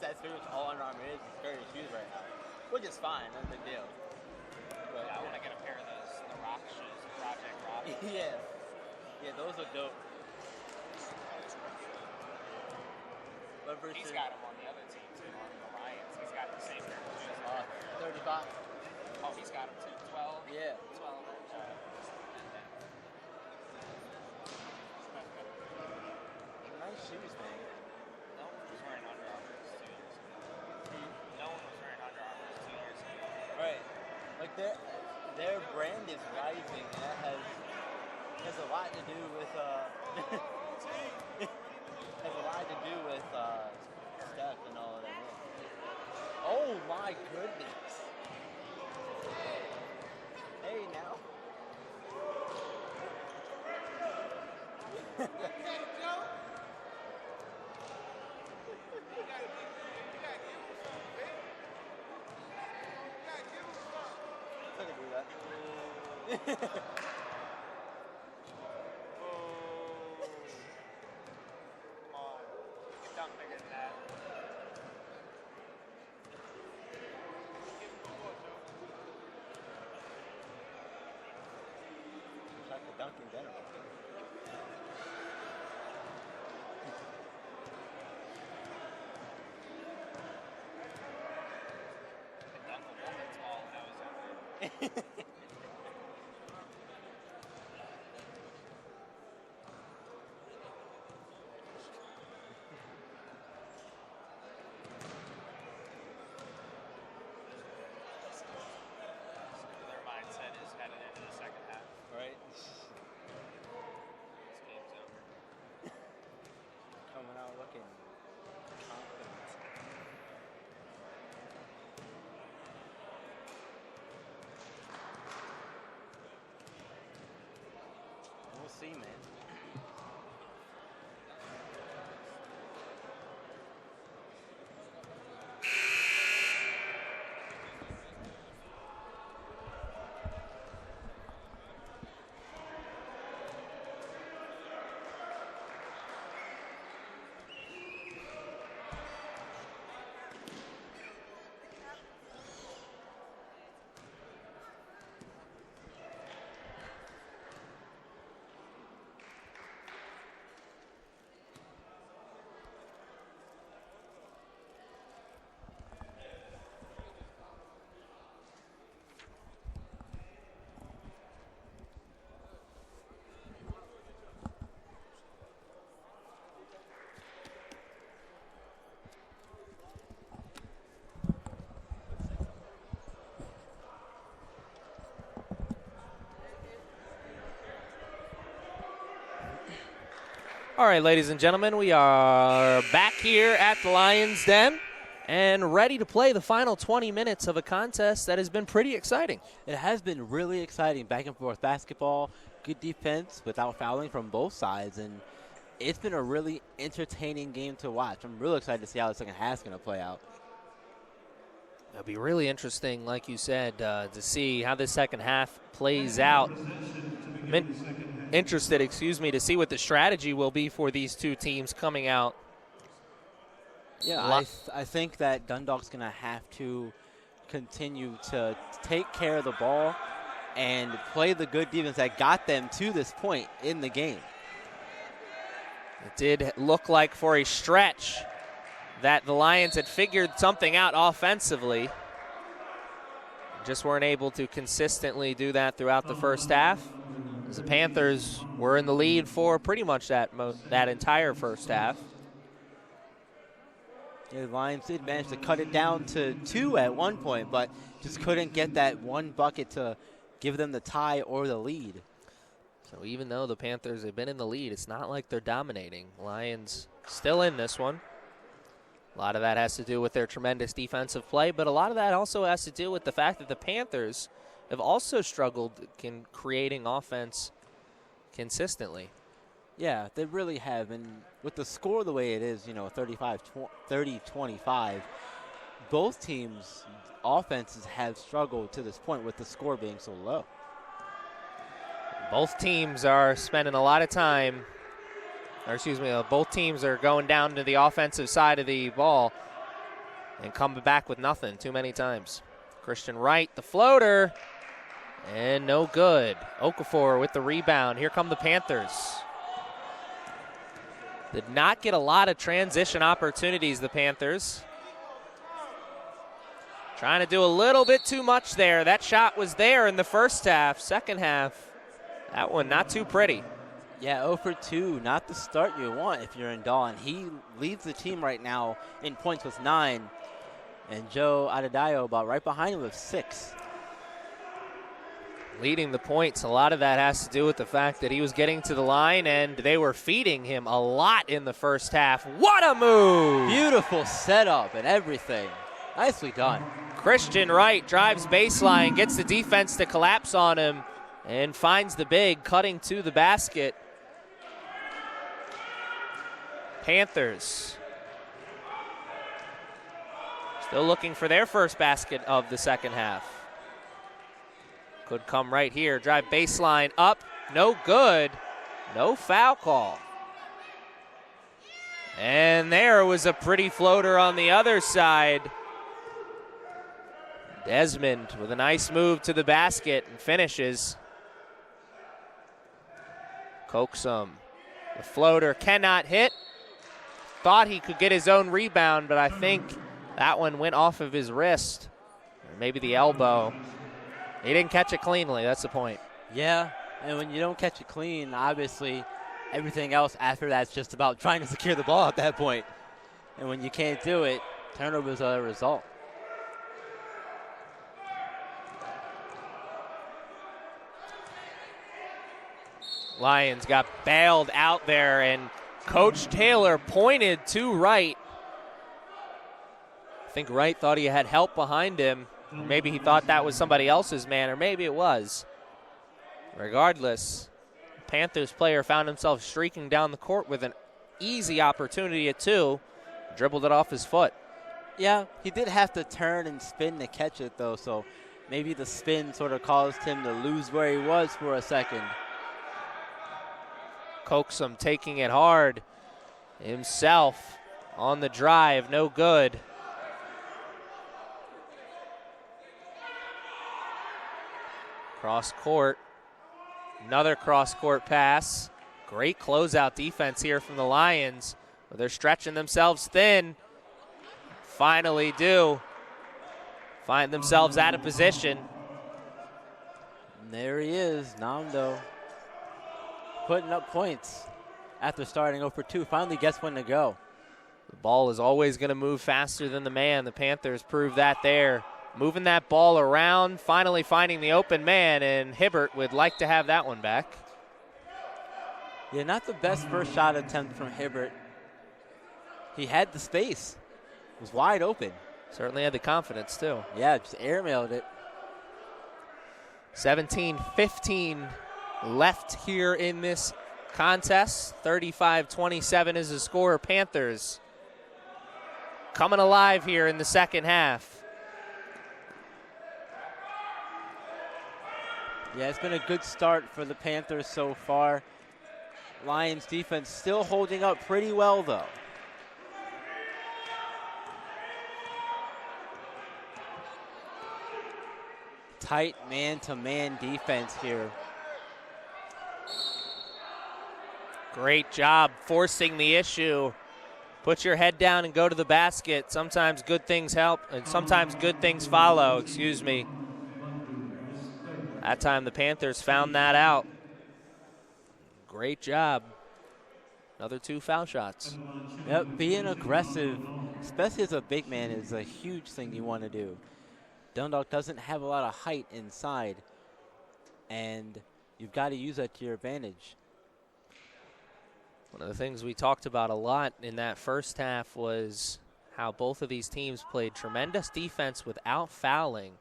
S3: that's pretty much all Under Armour is carry shoes right now, which is fine, no big deal. But,
S2: I want to get a pair of those, the Rock shoes, Project Rock.
S3: yeah, those look dope. But versus,
S2: He's got them on the other team too, on the Lions. He's got the same pair of shoes.
S3: 35.
S2: Oh, he's got them too. 12.
S3: Yeah.
S2: 12.
S3: Nice shoes, man.
S2: No one was wearing Under Armours 2 years ago. No one was wearing Under Armours 2 years ago.
S3: Right. Like their brand is rising, and that has a lot to do with Steph and all of that. Oh my goodness. Hey now. I can do that.
S2: Dunk bigger than that.
S3: Like the dunk in general.
S2: I dunked a woman's ball when I was younger. Their mindset is headed into the second half.
S3: Right?
S2: This game's over.
S3: Coming out looking confident. We'll see, man.
S2: All right, ladies and gentlemen, we are back here at the Lions Den and ready to play the final 20 minutes of a contest that has been pretty exciting.
S3: It has been really exciting, back and forth basketball, good defense without fouling from both sides, and it's been a really entertaining game to watch. I'm really excited to see how the second half is going to play out.
S2: It'll be really interesting, like you said, to see how the second half plays out. Interested, to see what the strategy will be for these two teams coming out.
S3: Yeah, I think that Dundalk's going to have to continue to take care of the ball and play the good defense that got them to this point in the game.
S2: It did look like for a stretch that the Lions had figured something out offensively. Just weren't able to consistently do that throughout the first half. As the Panthers were in the lead for pretty much that entire first half.
S3: Yeah, the Lions did manage to cut it down to 2 at one point, but just couldn't get that one bucket to give them the tie or the lead.
S2: So even though the Panthers have been in the lead, it's not like they're dominating. Lions still in this one. A lot of that has to do with their tremendous defensive play, but a lot of that also has to do with the fact that the Panthers have also struggled in creating offense consistently.
S3: Yeah, they really have. And with the score the way it is, 30-25, both teams' offenses have struggled to this point with the score being so low.
S2: Both teams are spending a lot of time, both teams are going down to the offensive side of the ball and come back with nothing too many times. Christian Wright, the floater, and no good. Okafor with the rebound. Here come the Panthers. Did not get a lot of transition opportunities, the Panthers. Trying to do a little bit too much there. That shot was there in the first half. Second half, that one not too pretty.
S3: Yeah, 0 for 2, not the start you want if you're in Dawn. He leads the team right now in points with 9, and Joe Adedayo about right behind him with 6.
S2: Leading the points, a lot of that has to do with the fact that he was getting to the line and they were feeding him a lot in the first half. What a move!
S3: Beautiful setup and everything. Nicely done.
S2: Christian Wright drives baseline, gets the defense to collapse on him, and finds the big, cutting to the basket. Panthers still looking for their first basket of the second half. Could come right here. Drive baseline up. No good. No foul call. And there was a pretty floater on the other side. Desmond with a nice move to the basket and finishes. Coaxum. The floater cannot hit. Thought he could get his own rebound, but I think that one went off of his wrist. Or maybe the elbow. He didn't catch it cleanly, that's the point.
S3: Yeah, and when you don't catch it clean, obviously everything else after that's just about trying to secure the ball at that point. And when you can't do it, turnovers are a result.
S2: Lions got bailed out there, and Coach Taylor pointed to Wright. I think Wright thought he had help behind him. Or maybe he thought that was somebody else's man, or maybe it was. Regardless, the Panthers player found himself streaking down the court with an easy opportunity at 2. Dribbled it off his foot.
S3: Yeah, he did have to turn and spin to catch it, though, so maybe the spin sort of caused him to lose where he was for a second.
S2: Coaxum taking it hard himself on the drive. No good. Cross court. Another cross court pass. Great closeout defense here from the Lions. But they're stretching themselves thin. Finally do find themselves out of position.
S3: And there he is, Nando, putting up points after starting 0 for 2. Finally gets one to go.
S2: The ball is always going to move faster than the man. The Panthers proved that there. Moving that ball around, finally finding the open man, and Hibbert would like to have that one back.
S3: Yeah, not the best first shot attempt from Hibbert. He had the space. It was wide open.
S2: Certainly had the confidence, too.
S3: Yeah, just airmailed it.
S2: 17-15 left here in this contest. 35-27 is the score. Panthers coming alive here in the second half.
S3: Yeah, it's been a good start for the Panthers so far. Lions defense still holding up pretty well, though. Tight man-to-man defense here.
S2: Great job forcing the issue. Put your head down and go to the basket. Sometimes good things help, and sometimes good things follow, excuse me. That time the Panthers found that out. Great job. Another 2 foul shots.
S3: Yep, being aggressive, especially as a big man, is a huge thing you want to do. Dundalk doesn't have a lot of height inside, and you've got to use that to your advantage.
S2: One of the things we talked about a lot in that first half was how both of these teams played tremendous defense without fouling.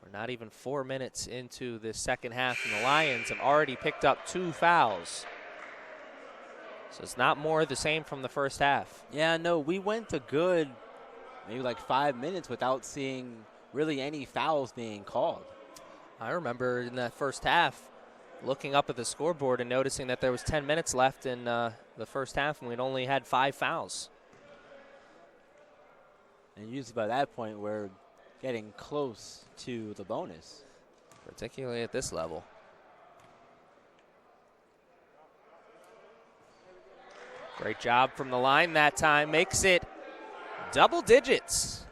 S2: We're not even 4 minutes into this second half, and the Lions have already picked up 2 fouls. So it's not more the same from the first half.
S3: Yeah, no, we went a good maybe like 5 minutes without seeing really any fouls being called.
S2: I remember in that first half looking up at the scoreboard and noticing that there was 10 minutes left in the first half, and we'd only had 5 fouls.
S3: And usually by that point, we're getting close to the bonus.
S2: Particularly at this level. Great job from the line that time. Makes it double digits.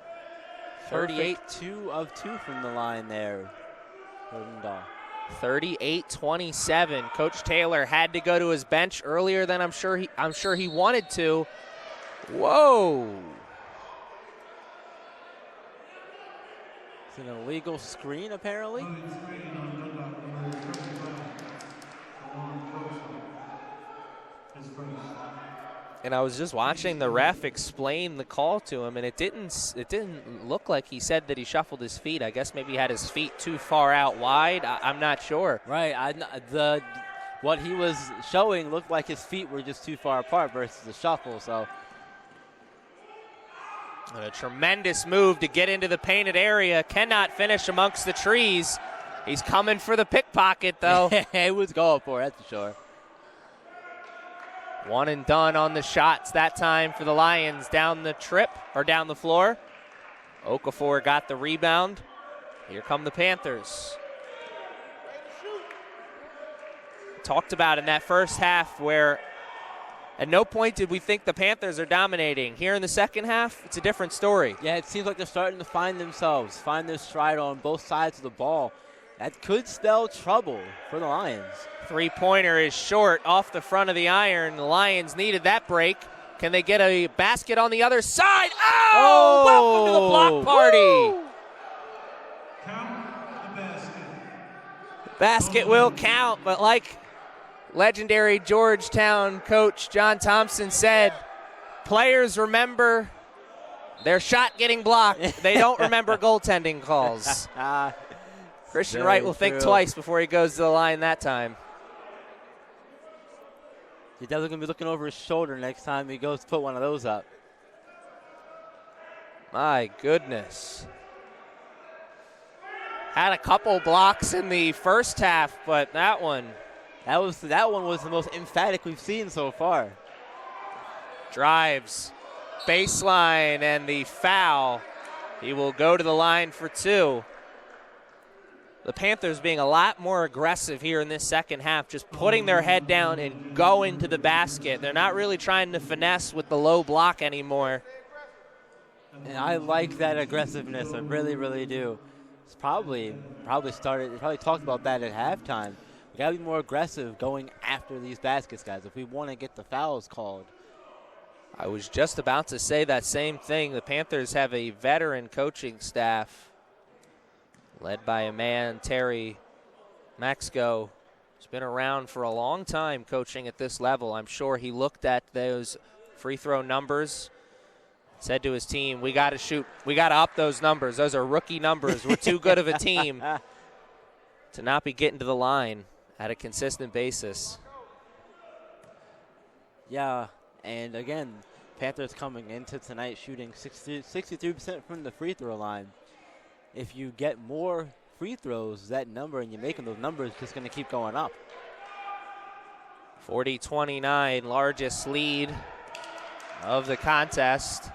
S2: 38.
S3: 2 of 2 from the line there.
S2: 38-27. Coach Taylor had to go to his bench earlier than I'm sure he wanted to. Whoa.
S3: It's an illegal screen, apparently.
S2: And I was just watching the ref explain the call to him, and it didn't look like he said that he shuffled his feet. I guess maybe he had his feet too far out wide. I'm not sure.
S3: Right. What he was showing looked like his feet were just too far apart versus the shuffle. So
S2: a tremendous move to get into the painted area. Cannot finish amongst the trees. He's coming for the pickpocket, though.
S3: He was going for it, that's for sure.
S2: One and done on the shots that time for the Lions down the down the floor. Okafor got the rebound. Here come the Panthers. Talked about in that first half where at no point did we think the Panthers are dominating. Here in the second half, it's a different story.
S3: Yeah, it seems like they're starting to find themselves, find their stride on both sides of the ball. That could spell trouble for the Lions.
S2: Three-pointer is short off the front of the iron. The Lions needed that break. Can they get a basket on the other side? Oh! Welcome to the block party.
S3: Woo!
S4: Count the basket.
S2: Basket will count, but like legendary Georgetown coach John Thompson said, players remember their shot getting blocked. They don't remember goaltending calls. Christian
S3: Very
S2: Wright will think
S3: true.
S2: twice before he goes to the line that time.
S3: He's definitely going to be looking over his shoulder next time he goes to put one of those up.
S2: My goodness. Had a couple blocks in the first half, but that one.
S3: That one was the most emphatic we've seen so far.
S2: Drives, baseline, and the foul. He will go to the line for two. The Panthers being a lot more aggressive here in this second half, just putting their head down and going to the basket. They're not really trying to finesse with the low block anymore.
S3: And I like that aggressiveness. I really, really do. It's probably talked about that at halftime. We got to be more aggressive going after these baskets, guys, if we want to get the fouls called.
S2: I was just about to say that same thing. The Panthers have a veteran coaching staff led by a man, Terry Maxgo. He's been around for a long time coaching at this level. I'm sure he looked at those free throw numbers, said to his team, we got to up those numbers. Those are rookie numbers. We're too good of a team to not be getting to the line at a consistent basis.
S3: Yeah, and again, Panthers coming into tonight shooting 63% from the free throw line. If you get more free throws, that number, and you're making those numbers, just going to keep going up.
S2: 40-29, largest lead of the contest.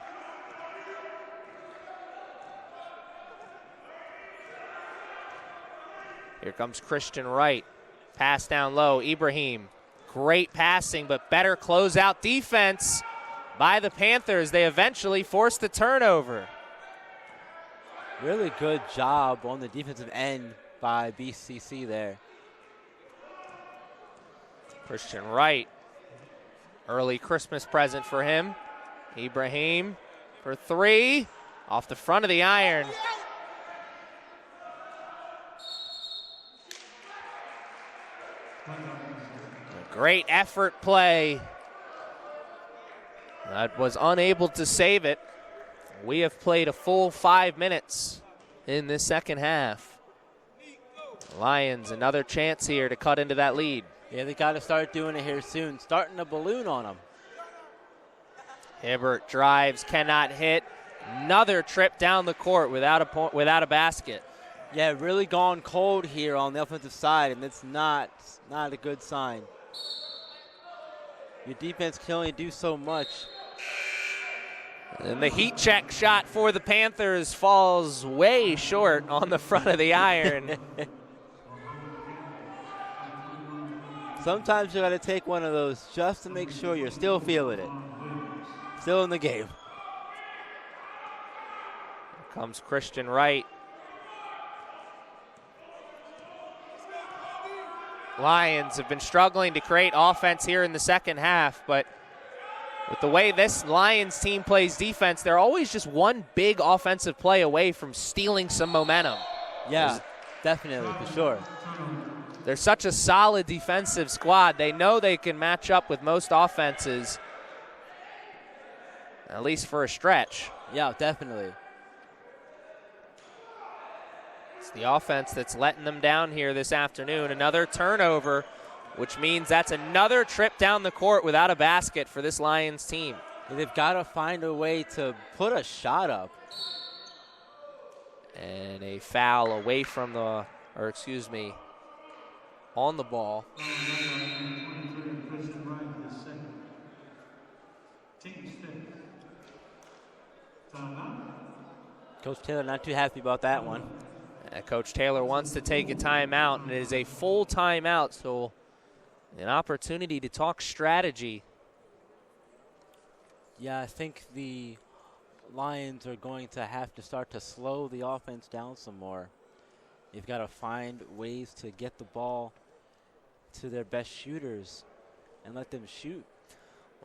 S2: Here comes Christian Wright. Pass down low, Ibrahim. Great passing, but better closeout defense by the Panthers. They eventually forced the turnover.
S3: Really good job on the defensive end by BCC there.
S2: Christian Wright, early Christmas present for him. Ibrahim for three, off the front of the iron. A great effort play. That was unable to save it. We have played a full 5 minutes in this second half. Lions, another chance here to cut into that lead.
S3: Yeah, they got to start doing it here soon. Starting to balloon on them.
S2: Hibbert drives, cannot hit. Another trip down the court without a basket.
S3: Yeah, really gone cold here on the offensive side, and it's not a good sign. Your defense can only do so much.
S2: And the heat check shot for the Panthers falls way short on the front of the iron.
S3: Sometimes you got to take one of those just to make sure you're still feeling it. Still in the game.
S2: Here comes Christian Wright. Lions have been struggling to create offense here in the second half, but with the way this Lions team plays defense, they're always just one big offensive play away from stealing some momentum.
S3: Yeah, definitely, for sure.
S2: They're such a solid defensive squad. They know they can match up with most offenses, at least for a stretch.
S3: Yeah, definitely.
S2: It's the offense that's letting them down here this afternoon. Another turnover, which means that's another trip down the court without a basket for this Lions team.
S3: They've got to find a way to put a shot up.
S2: And a foul away from the, or excuse me, on the ball.
S3: Coach Taylor not too happy about that one.
S2: Coach Taylor wants to take a timeout, and it is a full timeout, so an opportunity to talk strategy.
S3: Yeah, I think the Lions are going to have to start to slow the offense down some more. You've got to find ways to get the ball to their best shooters and let them shoot.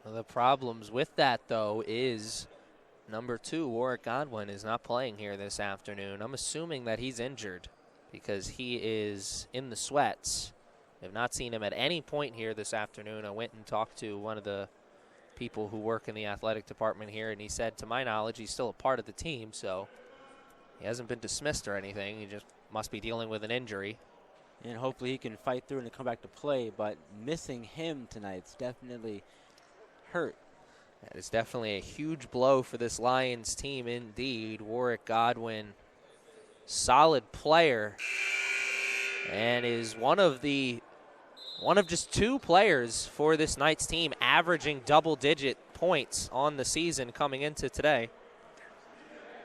S2: One of the problems with that, though, is number 2, Warwick Godwin, is not playing here this afternoon. I'm assuming that he's injured because he is in the sweats. I've not seen him at any point here this afternoon. I went and talked to one of the people who work in the athletic department here, and he said, to my knowledge, he's still a part of the team, so he hasn't been dismissed or anything. He just must be dealing with an injury.
S3: And hopefully he can fight through and come back to play, but missing him tonight's definitely hurt.
S2: That is definitely a huge blow for this Lions team indeed. Warwick Godwin, solid player, and is one of just 2 players for this Knights team averaging double-digit points on the season coming into today.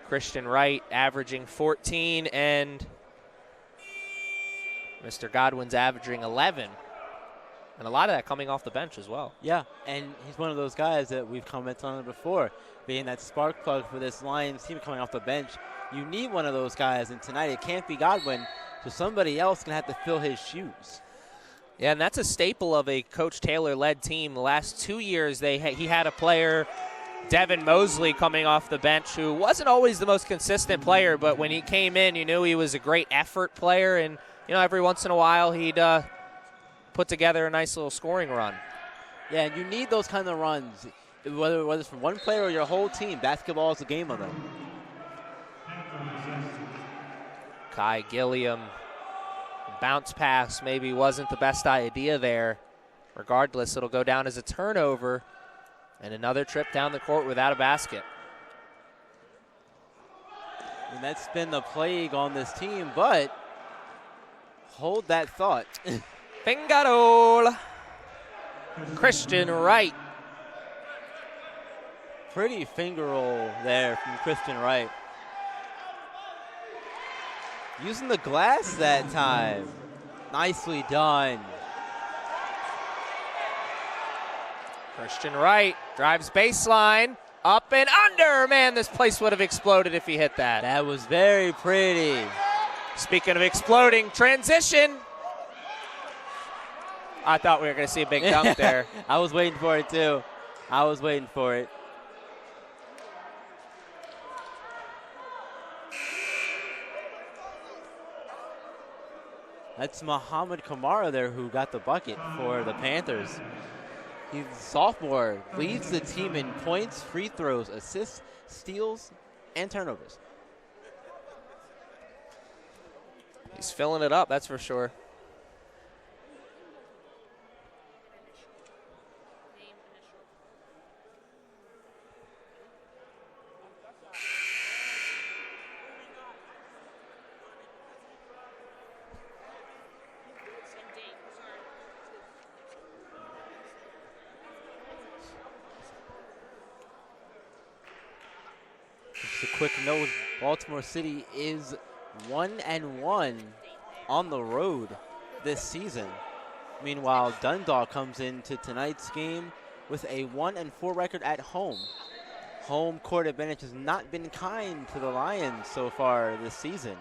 S2: Christian Wright averaging 14, and Mr. Godwin's averaging 11. And a lot of that coming off the bench as well.
S3: Yeah, and he's one of those guys that we've commented on before, being that spark plug for this Lions team coming off the bench. You need one of those guys, and tonight it can't be Godwin, so somebody else can have to fill his shoes.
S2: Yeah, and that's a staple of a Coach Taylor-led team. The last 2 years, he had a player, Devin Mosley, coming off the bench, who wasn't always the most consistent player, but when he came in, you knew he was a great effort player, and every once in a while he'd put together a nice little scoring run.
S3: Yeah, and you need those kind of runs, whether it's from one player or your whole team. Basketball is a game of them.
S2: Kai Gilliam, bounce pass maybe wasn't the best idea there. Regardless, it'll go down as a turnover and another trip down the court without a basket.
S3: And that's been the plague on this team, but hold that thought.
S2: Finger roll. Christian Wright.
S3: Pretty finger roll there from Christian Wright. Using the glass that time. Nicely done.
S2: Christian Wright drives baseline, up and under. Man, this place would have exploded if he hit that.
S3: That was very pretty.
S2: Speaking of exploding, transition. I thought we were going to see a big dunk there.
S3: I was waiting for it, too. I was waiting for it. That's Muhammad Kamara there who got the bucket for the Panthers. He's a sophomore, leads the team in points, free throws, assists, steals, and turnovers.
S2: He's filling it up, that's for sure.
S3: Just a quick note, Baltimore City is 1-1 on the road this season. Meanwhile, Dundalk comes into tonight's game with a 1-4 record at home. Home court advantage has not been kind to the Lions so far this season.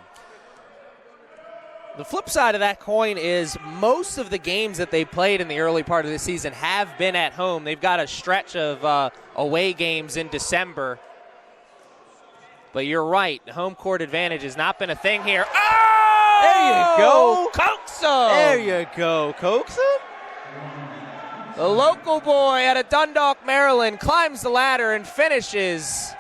S2: The flip side of that coin is most of the games that they played in the early part of the season have been at home. They've got a stretch of away games in December. But you're right, home court advantage has not been a thing here. Oh!
S3: There you go.
S2: Coaxum!
S3: There you go, Coaxum.
S2: The local boy out of Dundalk, Maryland, climbs the ladder and finishes.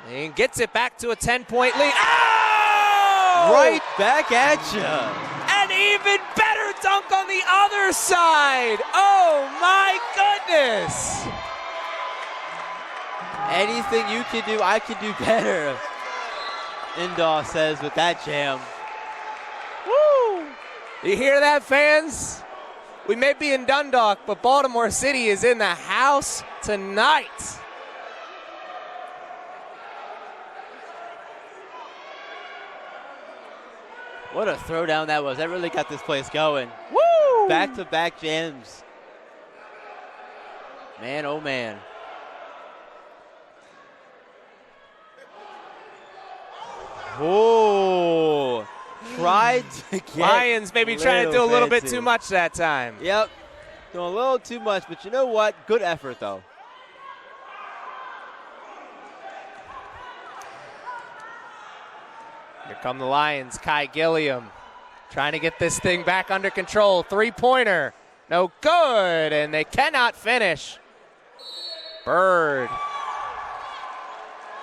S2: And gets it back to a 10-point lead. Oh!
S3: Right back at you.
S2: An even better dunk on the other side. Oh, my goodness.
S3: Anything you can do, I can do better, Indaw says with that jam.
S2: Woo! You hear that, fans? We may be in Dundalk, but Baltimore City is in the house tonight.
S3: What a throwdown that was. That really got this place going.
S2: Woo!
S3: Back-to-back jams. Man, oh man. Oh, tried to get
S2: Lions maybe trying to do a little bit
S3: fancy.
S2: too much that time.
S3: Yep, doing a little too much, but you know what? Good effort, though.
S2: Here come the Lions. Kai Gilliam trying to get this thing back under control. Three-pointer, no good, and they cannot finish. Bird.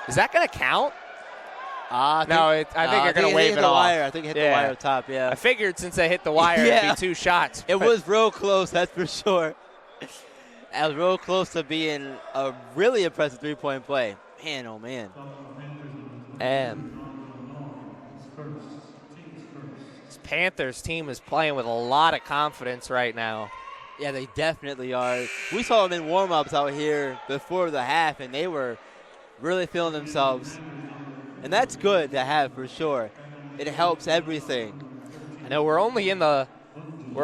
S2: Is that going to count?
S3: I
S2: think they're going to wave it off.
S3: Wire. I think it hit the wire up top, yeah.
S2: I figured since they hit the wire,
S3: Yeah.
S2: it'd be two shots.
S3: It was real close, that's for sure. It was real close to being a really impressive three-point play. Man, oh man.
S2: And this Panthers team is playing with a lot of confidence right now.
S3: Yeah, they definitely are. We saw them in warm-ups out here before the half, and they were really feeling themselves. And that's good to have for sure. It helps everything.
S2: I know we're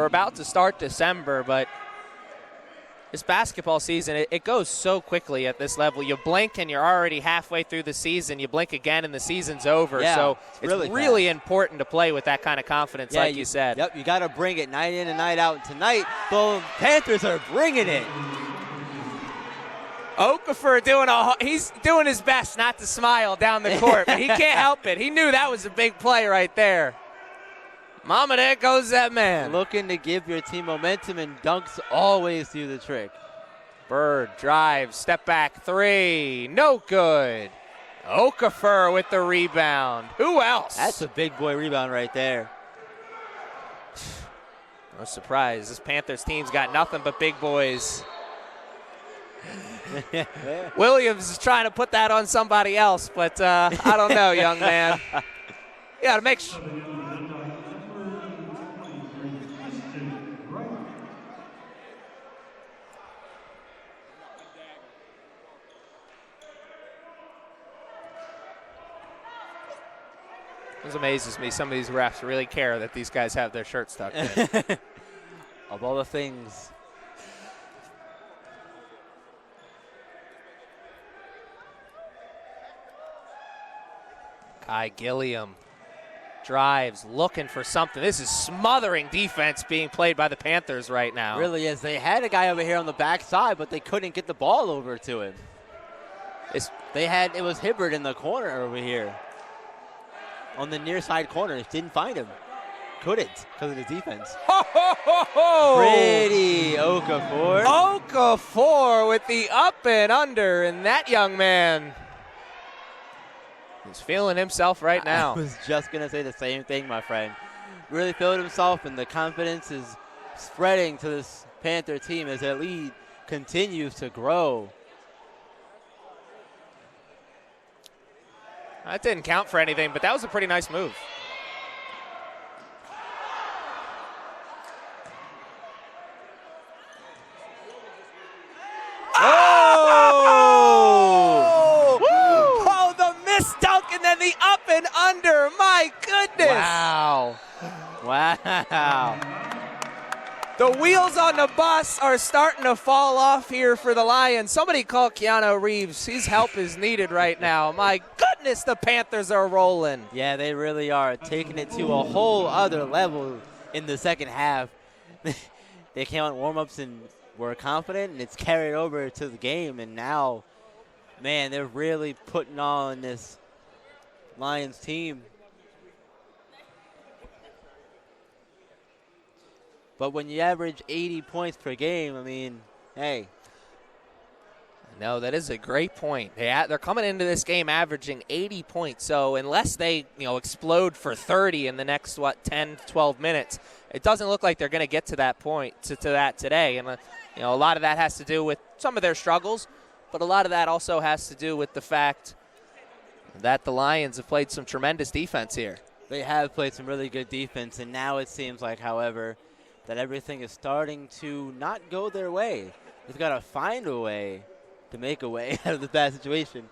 S2: about to start December, but this basketball season, it goes so quickly at this level. You blink and you're already halfway through the season. You blink again and the season's over.
S3: Yeah,
S2: so it's really
S3: fast.
S2: important to play with that kind of confidence,
S3: Yeah,
S2: like you said.
S3: Yep, you got to bring it night in and night out. And tonight, the Panthers are bringing it.
S2: Okafor he's doing his best not to smile down the court, but he can't help it. He knew that was a big play right there. Mama, there goes that man.
S3: Looking to give your team momentum, and dunks always do the trick.
S2: Bird drives, step back three, no good. Okafor with the rebound. Who else?
S3: That's a big boy rebound right there.
S2: No surprise. This Panthers team's got nothing but big boys. Williams is trying to put that on somebody else, but I don't know, young man. You got to make sure. It amazes me some of these refs really care that these guys have their shirts tucked in.
S3: Of all the things.
S2: Kai Gilliam drives, looking for something. This is smothering defense being played by the Panthers right now.
S3: Really is. They had a guy over here on the backside, but they couldn't get the ball over to him. It was Hibbert in the corner over here. On the near side corner. Didn't find him. Couldn't because of his defense.
S2: Ho, ho, ho, ho.
S3: Pretty Okafor.
S2: Okafor with the up and under, and that young man is feeling himself right now.
S3: I was just going to say the same thing, my friend. Really feeling himself, and the confidence is spreading to this Panther team as their lead continues to grow.
S2: That didn't count for anything, but that was a pretty nice move.
S3: Oh!
S2: and the up and under. My goodness.
S3: Wow. Wow.
S2: The wheels on the bus are starting to fall off here for the Lions. Somebody call Keanu Reeves. His help is needed right now. My goodness, the Panthers are rolling.
S3: Yeah, they really are taking it to a whole other level in the second half. They came on warm-ups and were confident, and it's carried over to the game. And now, man, they're really putting on this Lions team. But when you average 80 points per game, I mean, hey.
S2: No, that is a great point. They're coming into this game averaging 80 points. So unless they, explode for 30 in the next 10, 12 minutes, it doesn't look like they're going to get to that point, to that today. And a lot of that has to do with some of their struggles, but a lot of that also has to do with the fact that the Lions have played some tremendous defense here.
S3: They have played some really good defense, and now it seems like, however, that everything is starting to not go their way. They've got to find a way to make a way out of the bad situation.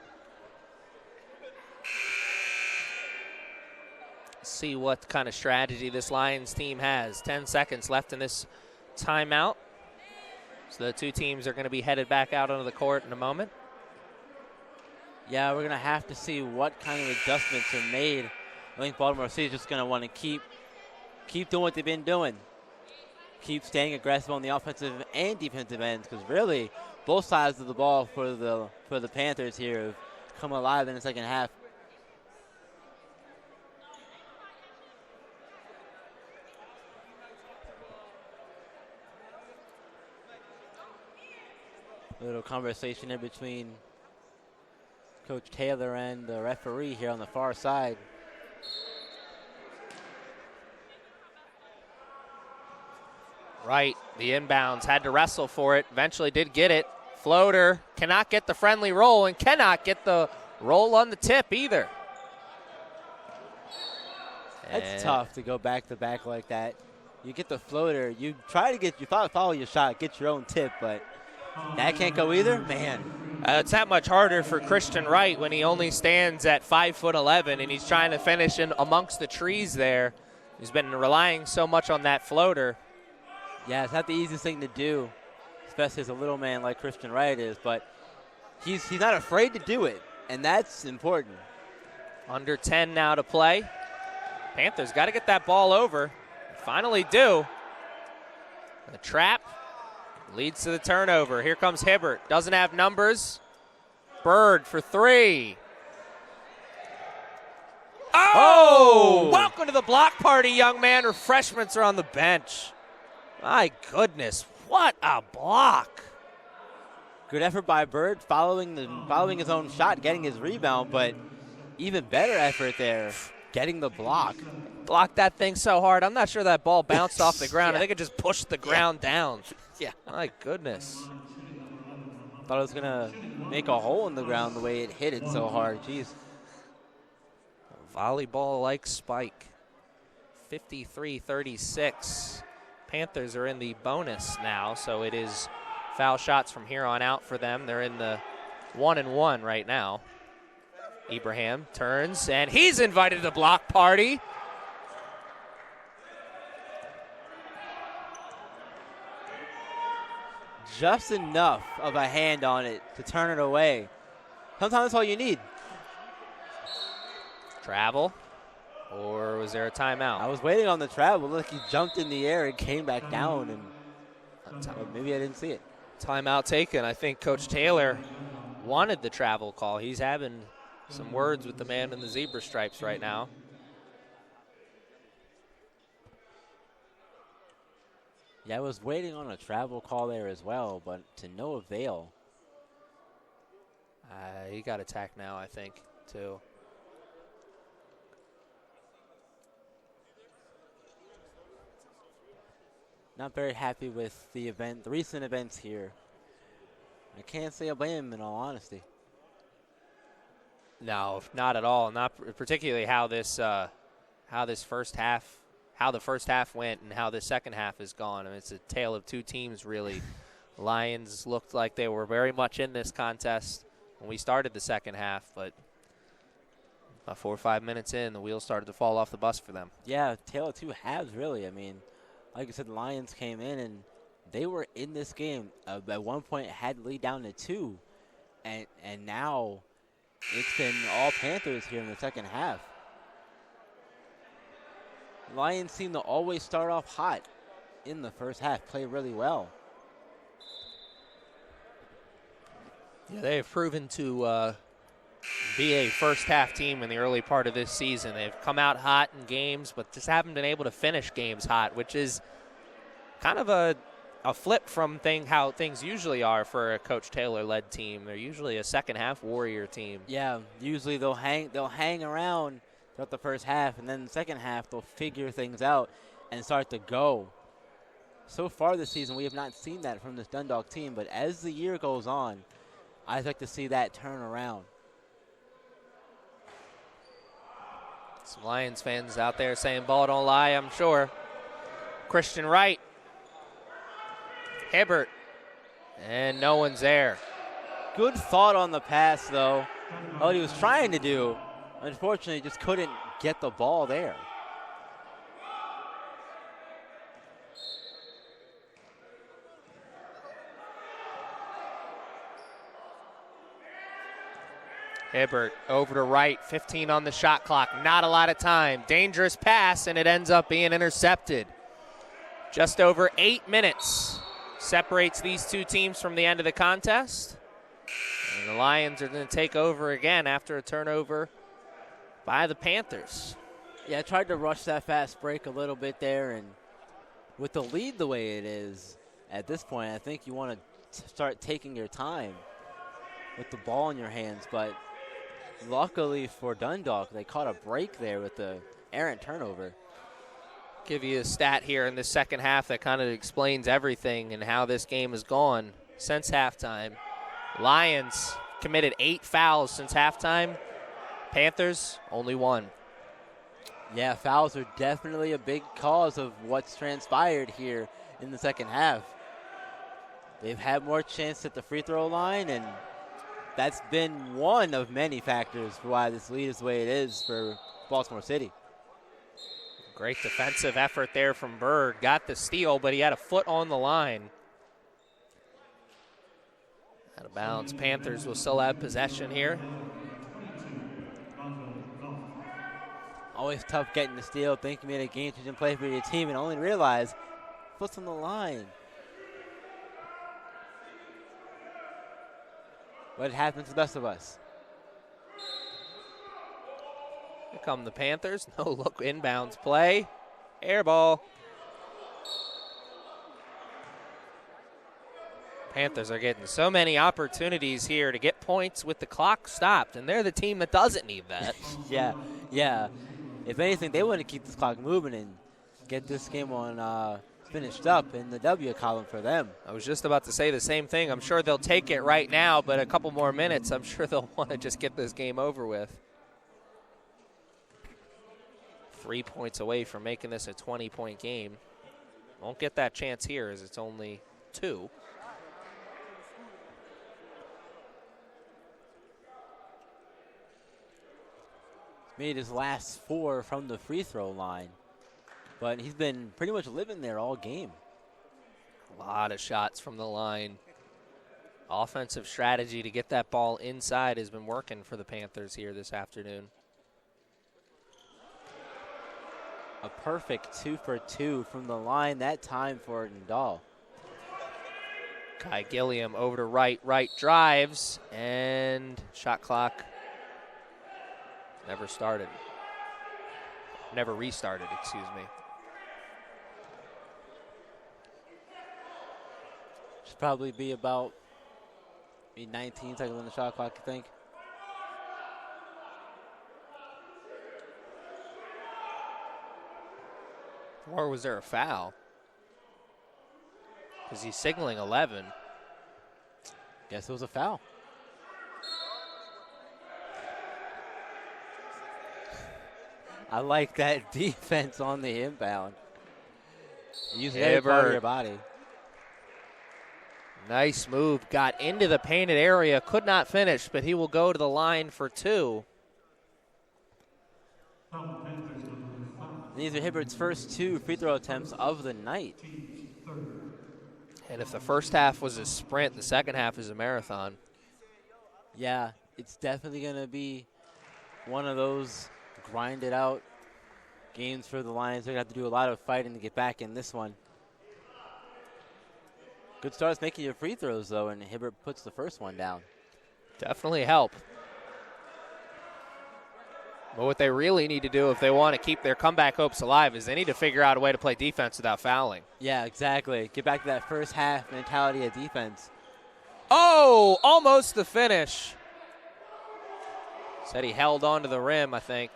S2: See what kind of strategy this Lions team has. 10 seconds left in this timeout. So the two teams are going to be headed back out onto the court in a moment.
S3: Yeah, we're going to have to see what kind of adjustments are made. I think Baltimore City is just going to want to keep doing what they've been doing. Keep staying aggressive on the offensive and defensive ends, because really both sides of the ball for the Panthers here have come alive in the second half. A little conversation in between Coach Taylor and the referee here on the far side.
S2: Right, the inbounds had to wrestle for it, eventually did get it. Floater cannot get the friendly roll and cannot get the roll on the tip either.
S3: That's tough to go back to back like that. You get the floater, you follow your shot, get your own tip, but that can't go either, man.
S2: It's that much harder for Christian Wright when he only stands at 5'11" and he's trying to finish in amongst the trees there. He's been relying so much on that floater.
S3: Yeah, it's not the easiest thing to do, especially as a little man like Christian Wright is, but he's not afraid to do it, and that's important.
S2: Under 10 now to play. Panthers got to get that ball over. Finally do. The trap leads to the turnover. Here comes Hibbert. Doesn't have numbers. Bird for three. Oh! Welcome to the block party, young man. Refreshments are on the bench. My goodness, what a block.
S3: Good effort by Bird, following his own shot, getting his rebound, but even better effort there, getting the block.
S2: Blocked that thing so hard, I'm not sure that ball bounced off the ground. I think it just pushed the ground down.
S3: Yeah.
S2: My goodness.
S3: Thought it was going to make a hole in the ground the way it hit it so hard. Jeez.
S2: Volleyball-like spike. 53-36. Panthers are in the bonus now, so it is foul shots from here on out for them. They're in the 1-1 right now. Ibrahim turns, and he's invited to the block party.
S3: Just enough of a hand on it to turn it away. Sometimes that's all you need.
S2: Travel. Or was there a timeout?
S3: I was waiting on the travel. Look, he jumped in the air and came back down, and maybe I didn't see it.
S2: Timeout taken. I think Coach Taylor wanted the travel call. He's having some words with the man in the zebra stripes right now.
S3: Yeah, I was waiting on a travel call there as well, but to no avail.
S2: He got attacked now, I think, too.
S3: Not very happy with the recent events here. I can't say I blame him in all honesty.
S2: No, not at all. Not particularly how the first half went and how the second half has gone. I mean, it's a tale of two teams, really. Lions looked like they were very much in this contest when we started the second half, but About 4 or 5 minutes in, the wheels started to fall off the bus for them.
S3: Yeah, tale of two halves, really. I mean, like I said, the Lions came in and they were in this game. At one point, had the lead down to 2, and now it's been all Panthers here in the second half. Lions seem to always start off hot in the first half, play really well.
S2: Yeah, they have proven to be a first-half team in the early part of this season. They've come out hot in games, but just haven't been able to finish games hot, which is kind of a flip from how things usually are for a Coach Taylor-led team. They're usually a second-half warrior team.
S3: Yeah, usually they'll hang around throughout the first half, and then the second half they'll figure things out and start to go. So far this season, we have not seen that from this Dundalk team, but as the year goes on, I'd like to see that turn around.
S2: Some Lions fans out there saying ball don't lie, I'm sure. Christian Wright. Hibbert. And no one's there.
S3: Good thought on the pass, though. What he was trying to do, unfortunately, just couldn't get the ball there.
S2: Hibbert over to Wright, 15 on the shot clock, not a lot of time. Dangerous pass, and it ends up being intercepted. Just over 8 minutes separates these two teams from the end of the contest. And the Lions are going to take over again after a turnover by the Panthers.
S3: Yeah, I tried to rush that fast break a little bit there, and with the lead the way it is, at this point, I think you want to start taking your time with the ball in your hands, but luckily for Dundalk, they caught a break there with the errant turnover.
S2: Give you a stat here in the second half that kind of explains everything and how this game has gone since halftime. Lions committed 8 fouls since halftime. Panthers, only 1.
S3: Yeah, fouls are definitely a big cause of what's transpired here in the second half. They've had more chance at the free throw line, and that's been one of many factors for why this lead is the way it is for Baltimore City.
S2: Great defensive effort there from Bird. Got the steal, but he had a foot on the line. Out of bounds. Panthers will still have possession here.
S3: Always tough getting the steal, thinking you made a game-changing play for your team, and only realize foot's on the line. But it happens to the best of us.
S2: Here come the Panthers. No look, inbounds play. Air ball. Panthers are getting so many opportunities here to get points with the clock stopped, and they're the team that doesn't need that.
S3: Yeah. If anything, they want to keep this clock moving and get this game on finished up in the W column for them.
S2: I was just about to say the same thing. I'm sure they'll take it right now, but a couple more minutes, I'm sure they'll want to just get this game over with. 3 points away from making this a 20-point game. Won't get that chance here as it's only 2.
S3: Made his last 4 from the free throw line, but he's been pretty much living there all game.
S2: A lot of shots from the line. Offensive strategy to get that ball inside has been working for the Panthers here this afternoon.
S3: A perfect 2 for 2 from the line that time for Dundalk.
S2: Kai Gilliam over to Wright. Wright drives, and shot clock never restarted, excuse me.
S3: Should probably be about 19 seconds on the shot clock, I think.
S2: Or was there a foul? Because he's signaling 11.
S3: Guess it was a foul. I like that defense on the inbound. Using every part of your body.
S2: Nice move. Got into the painted area. Could not finish, but he will go to the line for 2.
S3: These are Hibbert's first 2 free throw attempts of the night.
S2: And if the first half was a sprint, the second half is a marathon.
S3: Yeah, it's definitely going to be one of those grinded out games for the Lions. They're going to have to do a lot of fighting to get back in this one. Good starts making your free throws, though, and Hibbert puts the first one down.
S2: Definitely help. But what they really need to do if they want to keep their comeback hopes alive is they need to figure out a way to play defense without fouling.
S3: Yeah, exactly. Get back to that first half mentality of defense.
S2: Oh, almost the finish. Said he held on to the rim, I think.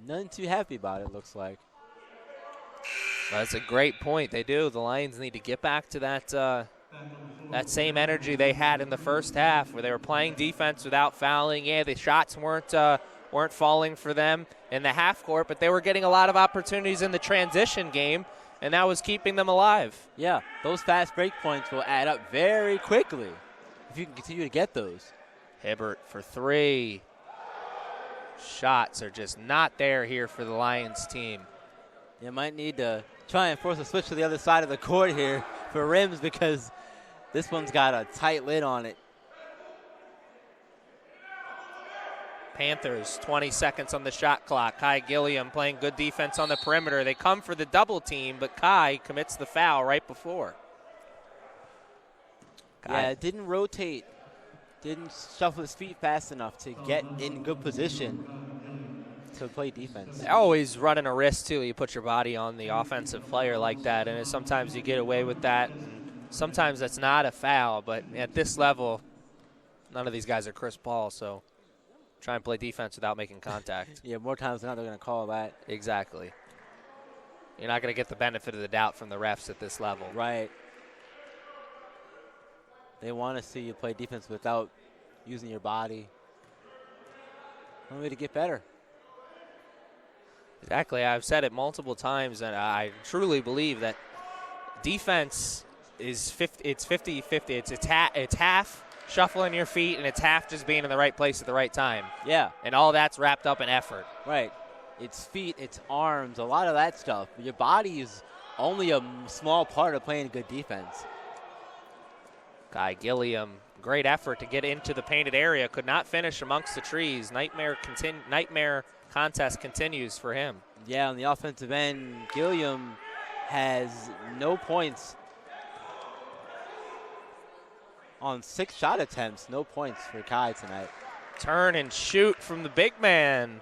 S3: None too happy about it, looks like.
S2: That's a great point. They do. The Lions need to get back to that same energy they had in the first half, where they were playing defense without fouling. Yeah, the shots weren't falling for them in the half court, but they were getting a lot of opportunities in the transition game, and that was keeping them alive.
S3: Yeah, those fast break points will add up very quickly if you can continue to get those.
S2: Hibbert for 3. Shots are just not there here for the Lions team.
S3: You might need to try and force a switch to the other side of the court here for rims, because this one's got a tight lid on it.
S2: Panthers, 20 seconds on the shot clock. Kai Gilliam playing good defense on the perimeter. They come for the double team, but Kai commits the foul right before.
S3: Yeah, it didn't rotate. Didn't shuffle his feet fast enough to get in good position to play defense.
S2: They're always running a risk, too. You put your body on the offensive player like that, and sometimes you get away with that. Sometimes that's not a foul, but at this level, none of these guys are Chris Paul, so try and play defense without making contact.
S3: Yeah, more times than not, they're going to call that.
S2: Exactly. You're not going to get the benefit of the doubt from the refs at this level.
S3: Right. They want to see you play defense without using your body. One way to get better.
S2: Exactly. I've said it multiple times, and I truly believe that defense is 50-50. It's half shuffling your feet, and it's half just being in the right place at the right time.
S3: Yeah.
S2: And all that's wrapped up in effort.
S3: Right. It's feet, it's arms, a lot of that stuff. Your body is only a small part of playing good defense.
S2: Kai Gilliam, great effort to get into the painted area. Could not finish amongst the trees. Nightmare contest continues for him.
S3: Yeah, on the offensive end, Gilliam has no points on 6 shot attempts. No points for Kai tonight.
S2: Turn and shoot from the big man.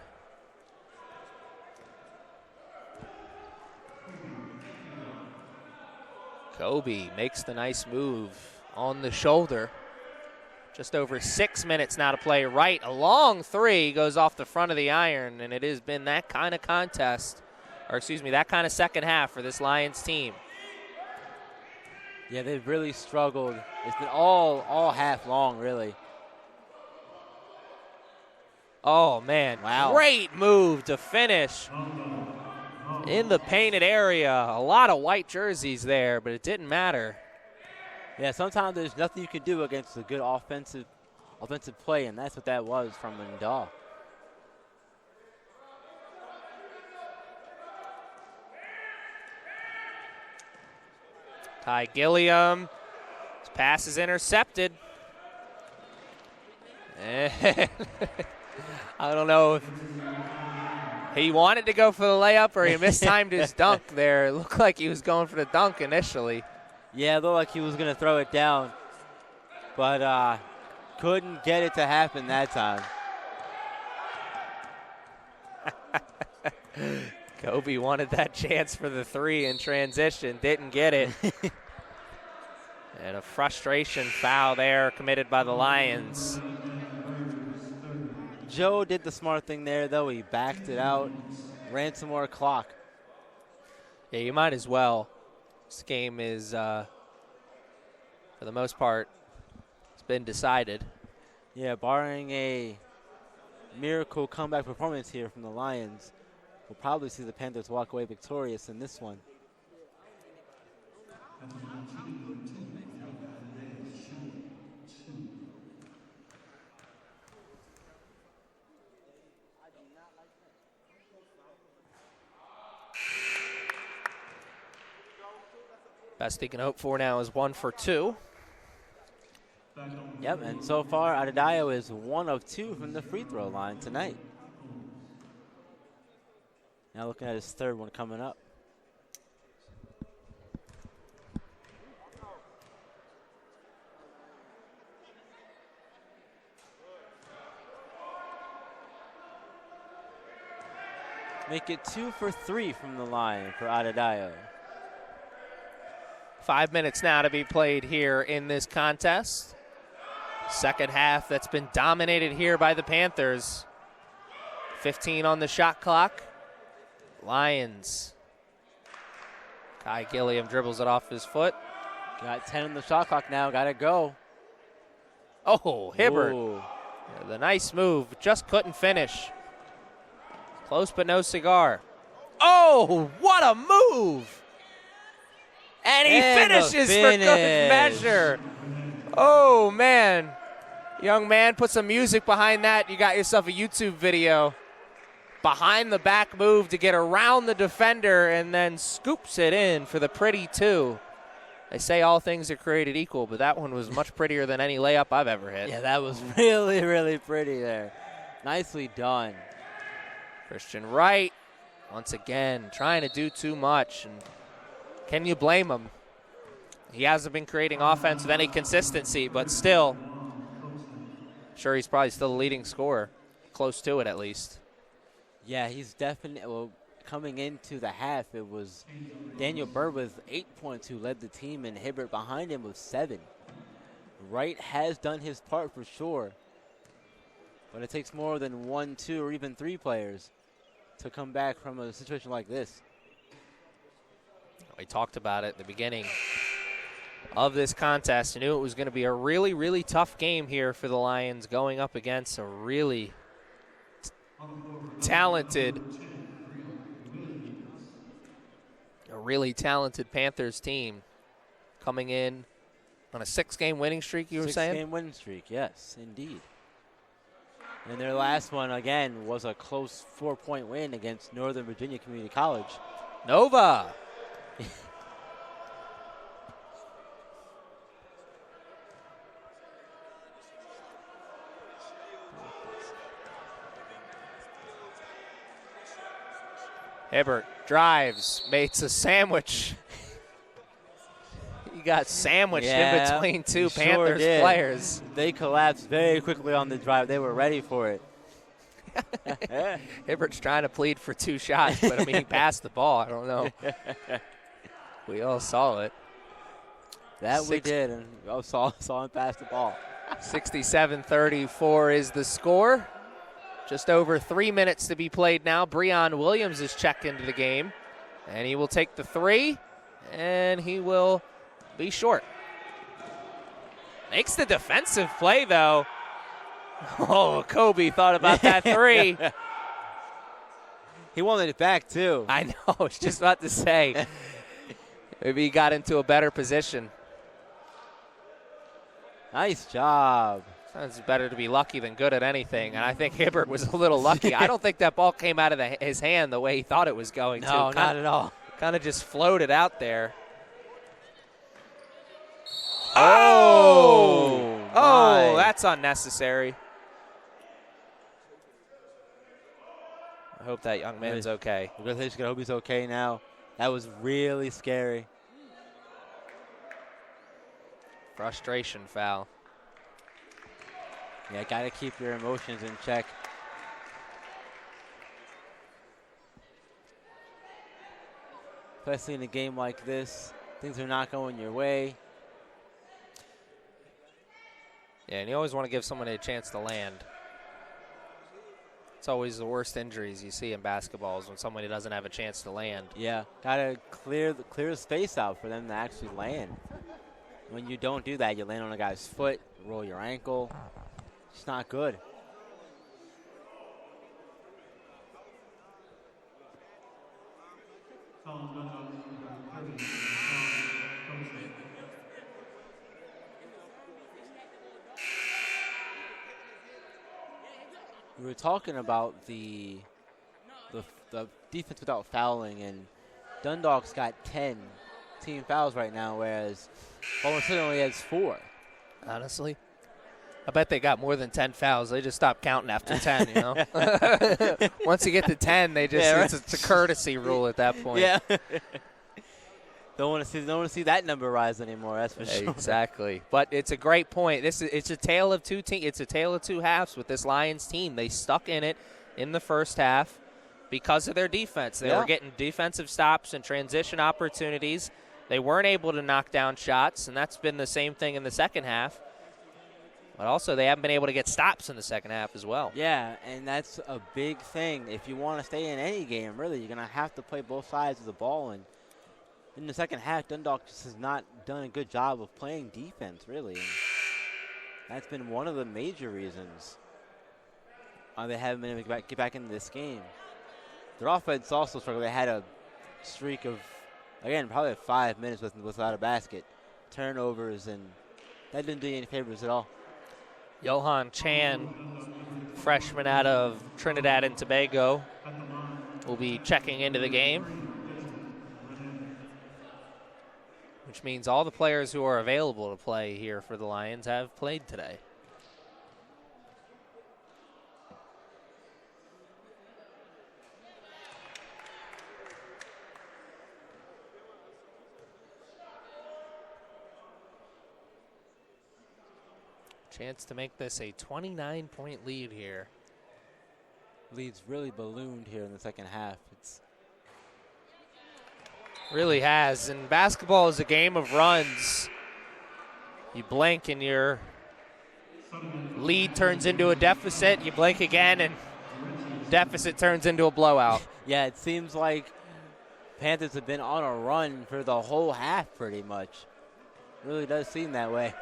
S2: Kobe makes the nice move on the shoulder. Just over 6 minutes now to play. Right, a long 3 goes off the front of the iron, and it has been that kind of contest, or excuse me, that kind of second half for this Lions team.
S3: Yeah, they've really struggled. It's been all half long, really.
S2: Oh, man.
S3: Wow.
S2: Great move to finish in the painted area. A lot of white jerseys there, but it didn't matter.
S3: Yeah, sometimes there's nothing you can do against a good offensive play, and that's what that was from Dundalk.
S2: Kai Gilliam. His pass is intercepted. And I don't know if he wanted to go for the layup or he mistimed his dunk there. It looked like he was going for the dunk initially.
S3: Yeah, it looked like he was going to throw it down, but couldn't get it to happen that time.
S2: Kobe wanted that chance for the 3 in transition, didn't get it. And a frustration foul there committed by the Lions.
S3: Joe did the smart thing there, though. He backed it out, ran some more clock.
S2: Yeah, you might as well. This game is, for the most part, it's been decided.
S3: Yeah, barring a miracle comeback performance here from the Lions, we'll probably see the Panthers walk away victorious in this one.
S2: Best he can hope for now is 1 for 2.
S3: Yep, and so far, Adedayo is 1 of 2 from the free throw line tonight. Now looking at his third one coming up. Make it 2 for 3 from the line for Adedayo.
S2: 5 minutes now to be played here in this contest. Second half that's been dominated here by the Panthers. 15 on the shot clock. Lions. Kai Gilliam dribbles it off his foot.
S3: Got 10 on the shot clock now. Got to go.
S2: Oh, Hibbert.
S3: Ooh.
S2: The nice move. Just couldn't finish. Close but no cigar. Oh, what a move. And he finishes for good measure. Oh, man. Young man, put some music behind that. You got yourself a YouTube video. Behind the back move to get around the defender and then scoops it in for the pretty 2. They say all things are created equal, but that one was much prettier than any layup I've ever hit.
S3: Yeah, that was really, really pretty there. Nicely done.
S2: Christian Wright, once again, trying to do too much. And can you blame him? He hasn't been creating offense with any consistency, but still, sure he's probably still the leading scorer, close to it at least.
S3: Yeah, he's definitely, well, coming into the half, it was Daniel Bird with 8 points who led the team, and Hibbert behind him with 7. Wright has done his part for sure, but it takes more than 1, 2, or even 3 players to come back from a situation like this.
S2: We talked about it at the beginning of this contest. I knew it was going to be a really, really tough game here for the Lions going up against a really talented Panthers team coming in on a 6-game winning streak, you were saying?
S3: 6-game winning streak, yes, indeed. And their last one, again, was a close 4-point win against Northern Virginia Community College.
S2: Nova. Hibbert drives, makes a sandwich. He got sandwiched in between 2 Panthers players.
S3: They collapsed very quickly on the drive. They were ready for it.
S2: Hibbert's trying to plead for 2 shots, but, I mean, he passed the ball. I don't know. We all saw it.
S3: We did, and we saw him pass the ball.
S2: 67-34 is the score. Just over 3 minutes to be played now. Breon Williams is checked into the game, and he will take the 3, and he will be short. Makes the defensive play, though. Oh, Kobe thought about that 3.
S3: He wanted it back, too.
S2: I know. I was just about to say. Maybe he got into a better position.
S3: Nice job.
S2: It's better to be lucky than good at anything, and I think Hibbert was a little lucky. I don't think that ball came out of his hand the way he thought it was going to.
S3: No, not at all.
S2: Kind of just floated out there. Oh, that's unnecessary. I hope that young man's okay.
S3: I hope he's okay now. That was really scary.
S2: Frustration foul.
S3: Yeah, got to keep your emotions in check. Especially in a game like this, things are not going your way.
S2: Yeah, and you always want to give someone a chance to land. It's always the worst injuries you see in basketball is when somebody doesn't have a chance to land.
S3: Yeah, got to clear the space out for them to actually land. When you don't do that, you land on a guy's foot, roll your ankle. It's not good. We were talking about the defense without fouling, and Dundalk's got 10 team fouls right now, whereas Baltimore City only has 4.
S2: Honestly, I bet they got more than 10 fouls. They just stopped counting after 10, you know? Once you get to 10, they just
S3: Yeah, right.
S2: it's a courtesy rule at that point.
S3: Yeah. Don't want to see that number rise anymore. That's for sure.
S2: Exactly. But it's a great point. It's a tale of two teams. It's a tale of two halves with this Lions team. They stuck in it in the first half because of their defense. They were getting defensive stops and transition opportunities. They weren't able to knock down shots, and that's been the same thing in the second half. But also, they haven't been able to get stops in the second half as well.
S3: Yeah, and that's a big thing. If you want to stay in any game, really, you're going to have to play both sides of the ball. And in the second half, Dundalk just has not done a good job of playing defense, really. And that's been one of the major reasons why they haven't been able to get back into this game. Their offense also struggled. They had a streak of, again, probably 5 minutes without a basket, turnovers, and that didn't do you any favors at all.
S2: Johan Chan, freshman out of Trinidad and Tobago, will be checking into the game, which means all the players who are available to play here for the Lions have played today. Chance to make this a 29-point lead here.
S3: Lead's really ballooned here in the second half. It's
S2: really has. And basketball is a game of runs. You blink and your lead turns into a deficit. You blink again and deficit turns into a blowout.
S3: Yeah, it seems like Panthers have been on a run for the whole half pretty much. It really does seem that way.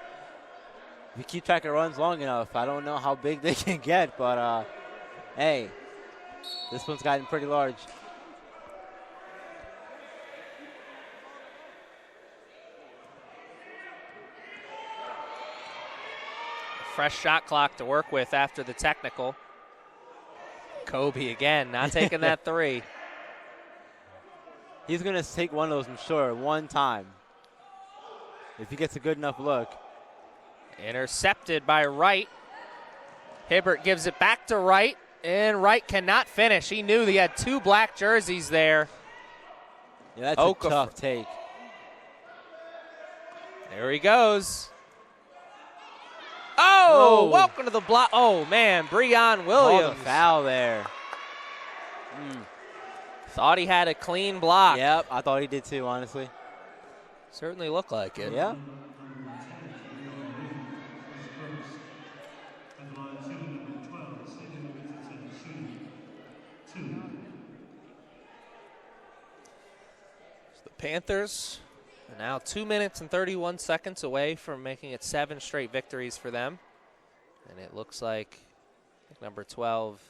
S3: If you keep track of runs long enough, I don't know how big they can get, but hey, this one's gotten pretty large.
S2: Fresh shot clock to work with after the technical. Kobe again, not taking that three.
S3: He's going to take one of those, I'm sure, one time. If he gets a good enough look.
S2: Intercepted by Wright. Hibbert gives it back to Wright, and Wright cannot finish. He knew he had 2 black jerseys there.
S3: Yeah, that's a tough take.
S2: There he goes. Oh, welcome to the block. Oh, man, Breon Williams.
S3: Oh, the foul there.
S2: Thought he had a clean block.
S3: Yep, I thought he did too, honestly.
S2: Certainly looked like it.
S3: Yeah.
S2: Panthers are now 2 minutes and 31 seconds away from making it 7 straight victories for them. And it looks like number 12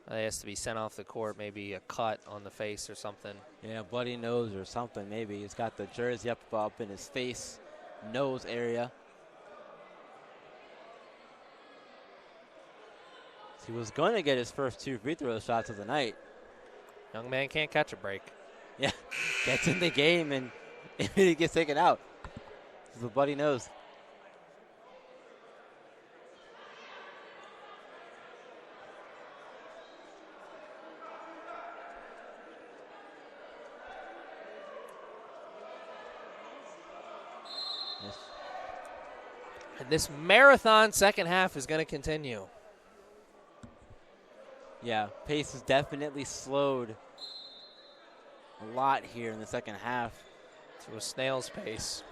S2: has to be sent off the court, maybe a cut on the face or something.
S3: Yeah, bloody nose or something maybe. He's got the jersey up in his face, nose area. He was going to get his first 2 free throw shots of the night.
S2: Young man can't catch a break.
S3: Yeah, gets in the game and he gets taken out. It's a bloody nose. Yes.
S2: And this marathon second half is going to continue.
S3: Yeah, pace has definitely slowed a lot here in the second half.
S2: To a snail's pace.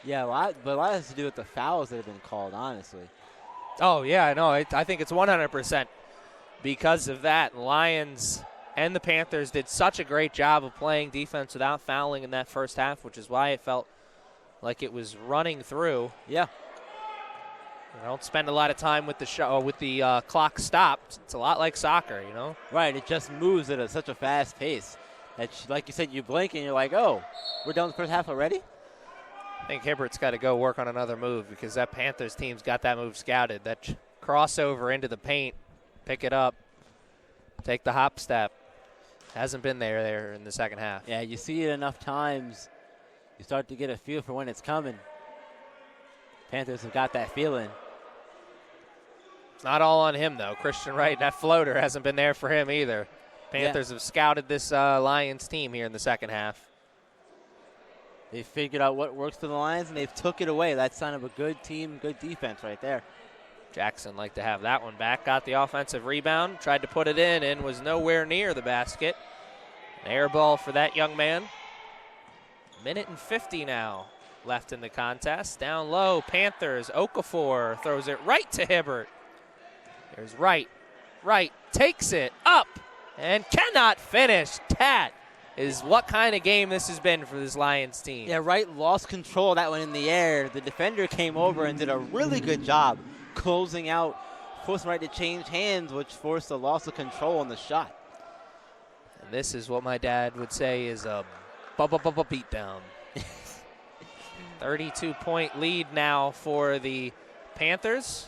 S3: Yeah, a lot has to do with the fouls that have been called, honestly.
S2: Oh, yeah, I know. I think it's 100% because of that. Lions and the Panthers did such a great job of playing defense without fouling in that first half, which is why it felt like it was running through.
S3: Yeah.
S2: You don't spend a lot of time with the clock stopped. It's a lot like soccer, you know?
S3: Right, it just moves at such a fast pace. That, like you said, you blink and you're like, oh, we're done with the first half already?
S2: I think Hibbert's got to go work on another move because that Panthers team's got that move scouted. That crossover into the paint, pick it up, take the hop step. Hasn't been there in the second half.
S3: Yeah, you see it enough times You start to get a feel for when it's coming. Panthers have got that feeling.
S2: It's not all on him, though. Christian Wright, that floater hasn't been there for him either. Panthers have scouted this Lions team here in the second half.
S3: They figured out what works for the Lions, and they've took it away. That's sign of a good team, good defense right there.
S2: Jackson like to have that one back. Got the offensive rebound, tried to put it in, and was nowhere near the basket. An air ball for that young man. Minute and 50 now left in the contest. Down low, Panthers. Okafor throws it right to Hibbert. There's Wright. Wright takes it up and cannot finish. That is what kind of game this has been for this Lions team.
S3: Yeah, Wright lost control of that one in the air. The defender came over and did a really good job closing out, forcing Wright to change hands, which forced a loss of control on the shot.
S2: And this is what my dad would say is a beatdown. 32-point lead now for the Panthers.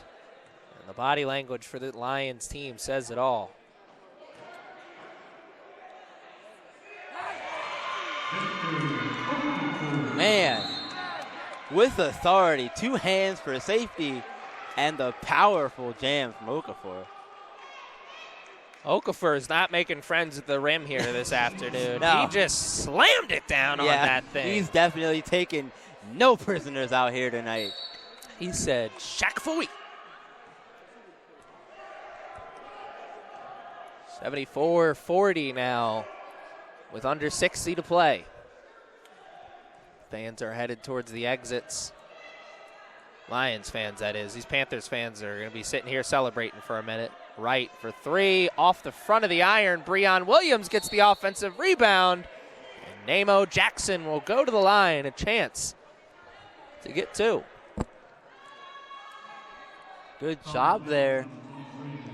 S2: And the body language for the Lions team says it all.
S3: Man, with authority, 2 hands for safety, and the powerful jam from Okafor.
S2: Okafor is not making friends at the rim here this afternoon.
S3: No.
S2: He just slammed it down on that thing.
S3: He's definitely taking no prisoners out here tonight.
S2: He said, Shaq Fooey. 74-40 now with under 60 to play. Fans are headed towards the exits. Lions fans, that is. These Panthers fans are going to be sitting here celebrating for a minute. Wright for 3, off the front of the iron. Breon Williams gets the offensive rebound. And Namo Jackson will go to the line, a chance to get 2.
S3: Good job there.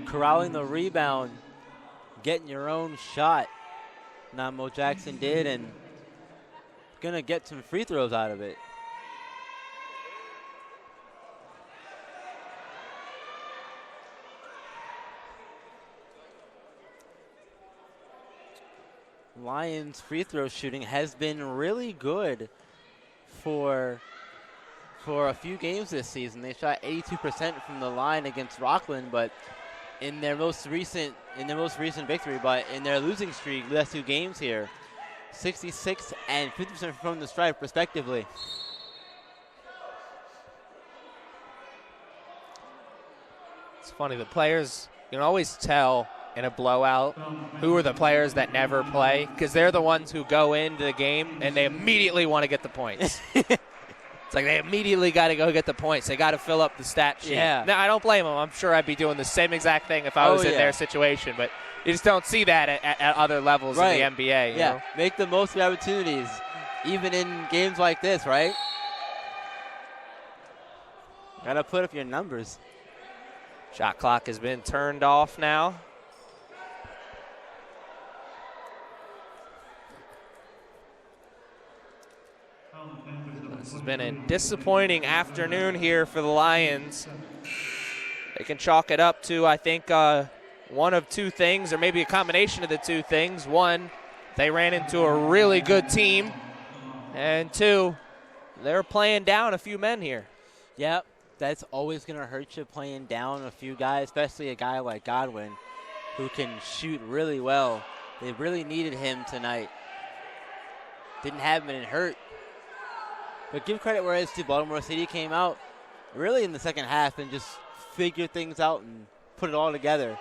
S3: Corralling the rebound, getting your own shot. Namo Jackson did, and going to get some free throws out of it. Lions free throw shooting has been really good for a few games this season. They shot 82% from the line against Rockland, but in their most recent victory, but in their losing streak, last 2 games here, 66 and 50% from the stripe respectively.
S2: It's funny, the players, you can always tell in a blowout who are the players that never play, because they're the ones who go into the game and they immediately want to get the points. It's like they immediately got to go get the points. They got to fill up the stat sheet.
S3: Yeah.
S2: Now, I don't blame them. I'm sure I'd be doing the same exact thing if I was in their situation, but you just don't see that at other levels in the NBA. You know?
S3: Make the most of the opportunities, even in games like this, right? Got to put up your numbers.
S2: Shot clock has been turned off now. This has been a disappointing afternoon here for the Lions. They can chalk it up to, I think, one of 2 things, or maybe a combination of the 2 things. 1, they ran into a really good team. And 2, they're playing down a few men here.
S3: Yep, that's always going to hurt you, playing down a few guys, especially a guy like Godwin who can shoot really well. They really needed him tonight. Didn't have him and it hurt. But give credit where it's due. Baltimore City came out really in the second half and just figured things out and put it all together.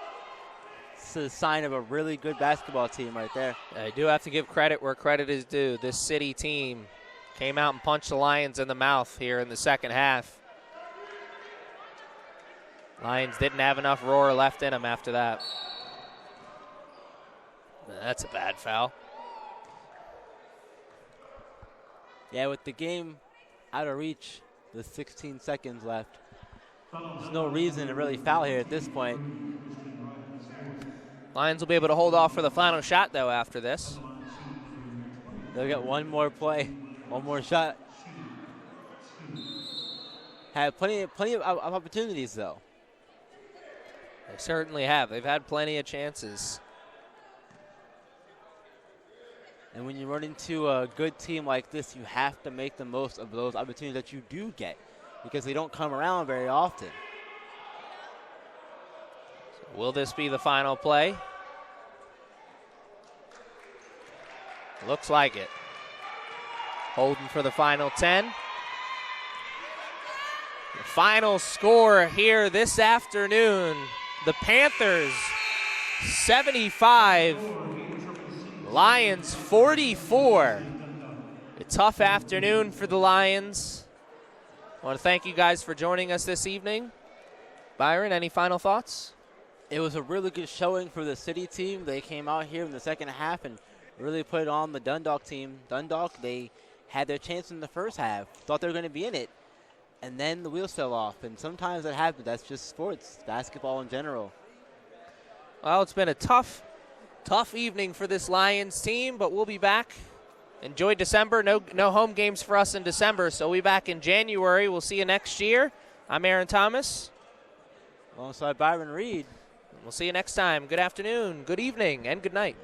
S3: It's a sign of a really good basketball team right there.
S2: I do have to give credit where credit is due. This City team came out and punched the Lions in the mouth here in the second half. Lions didn't have enough roar left in them after that. That's a bad foul.
S3: Yeah, with the game out of reach, with 16 seconds left, there's no reason to really foul here at this point.
S2: Lions will be able to hold off for the final shot, though, after this.
S3: They'll get one more play, one more shot. Had plenty of opportunities, though.
S2: They certainly have. They've had plenty of chances.
S3: And when you run into a good team like this, you have to make the most of those opportunities that you do get because they don't come around very often.
S2: So will this be the final play? Looks like it. Holding for the final 10. The final score here this afternoon, the Panthers 75, Lions 44. A tough afternoon for the Lions. I want to thank you guys for joining us this evening. Byron, any final thoughts?
S3: It was a really good showing for the City team. They came out here in the second half and really put on the Dundalk team. Dundalk, they had their chance in the first half, thought they were going to be in it, and then the wheels fell off. And sometimes that happens. That's just sports, basketball in general.
S2: Well, it's been a tough evening for this Lions team, but we'll be back. Enjoy December. No home games for us in December, so we'll be back in January. We'll see you next year. I'm Aaron Thomas.
S3: Alongside Byron Reed.
S2: We'll see you next time. Good afternoon, good evening, and good night.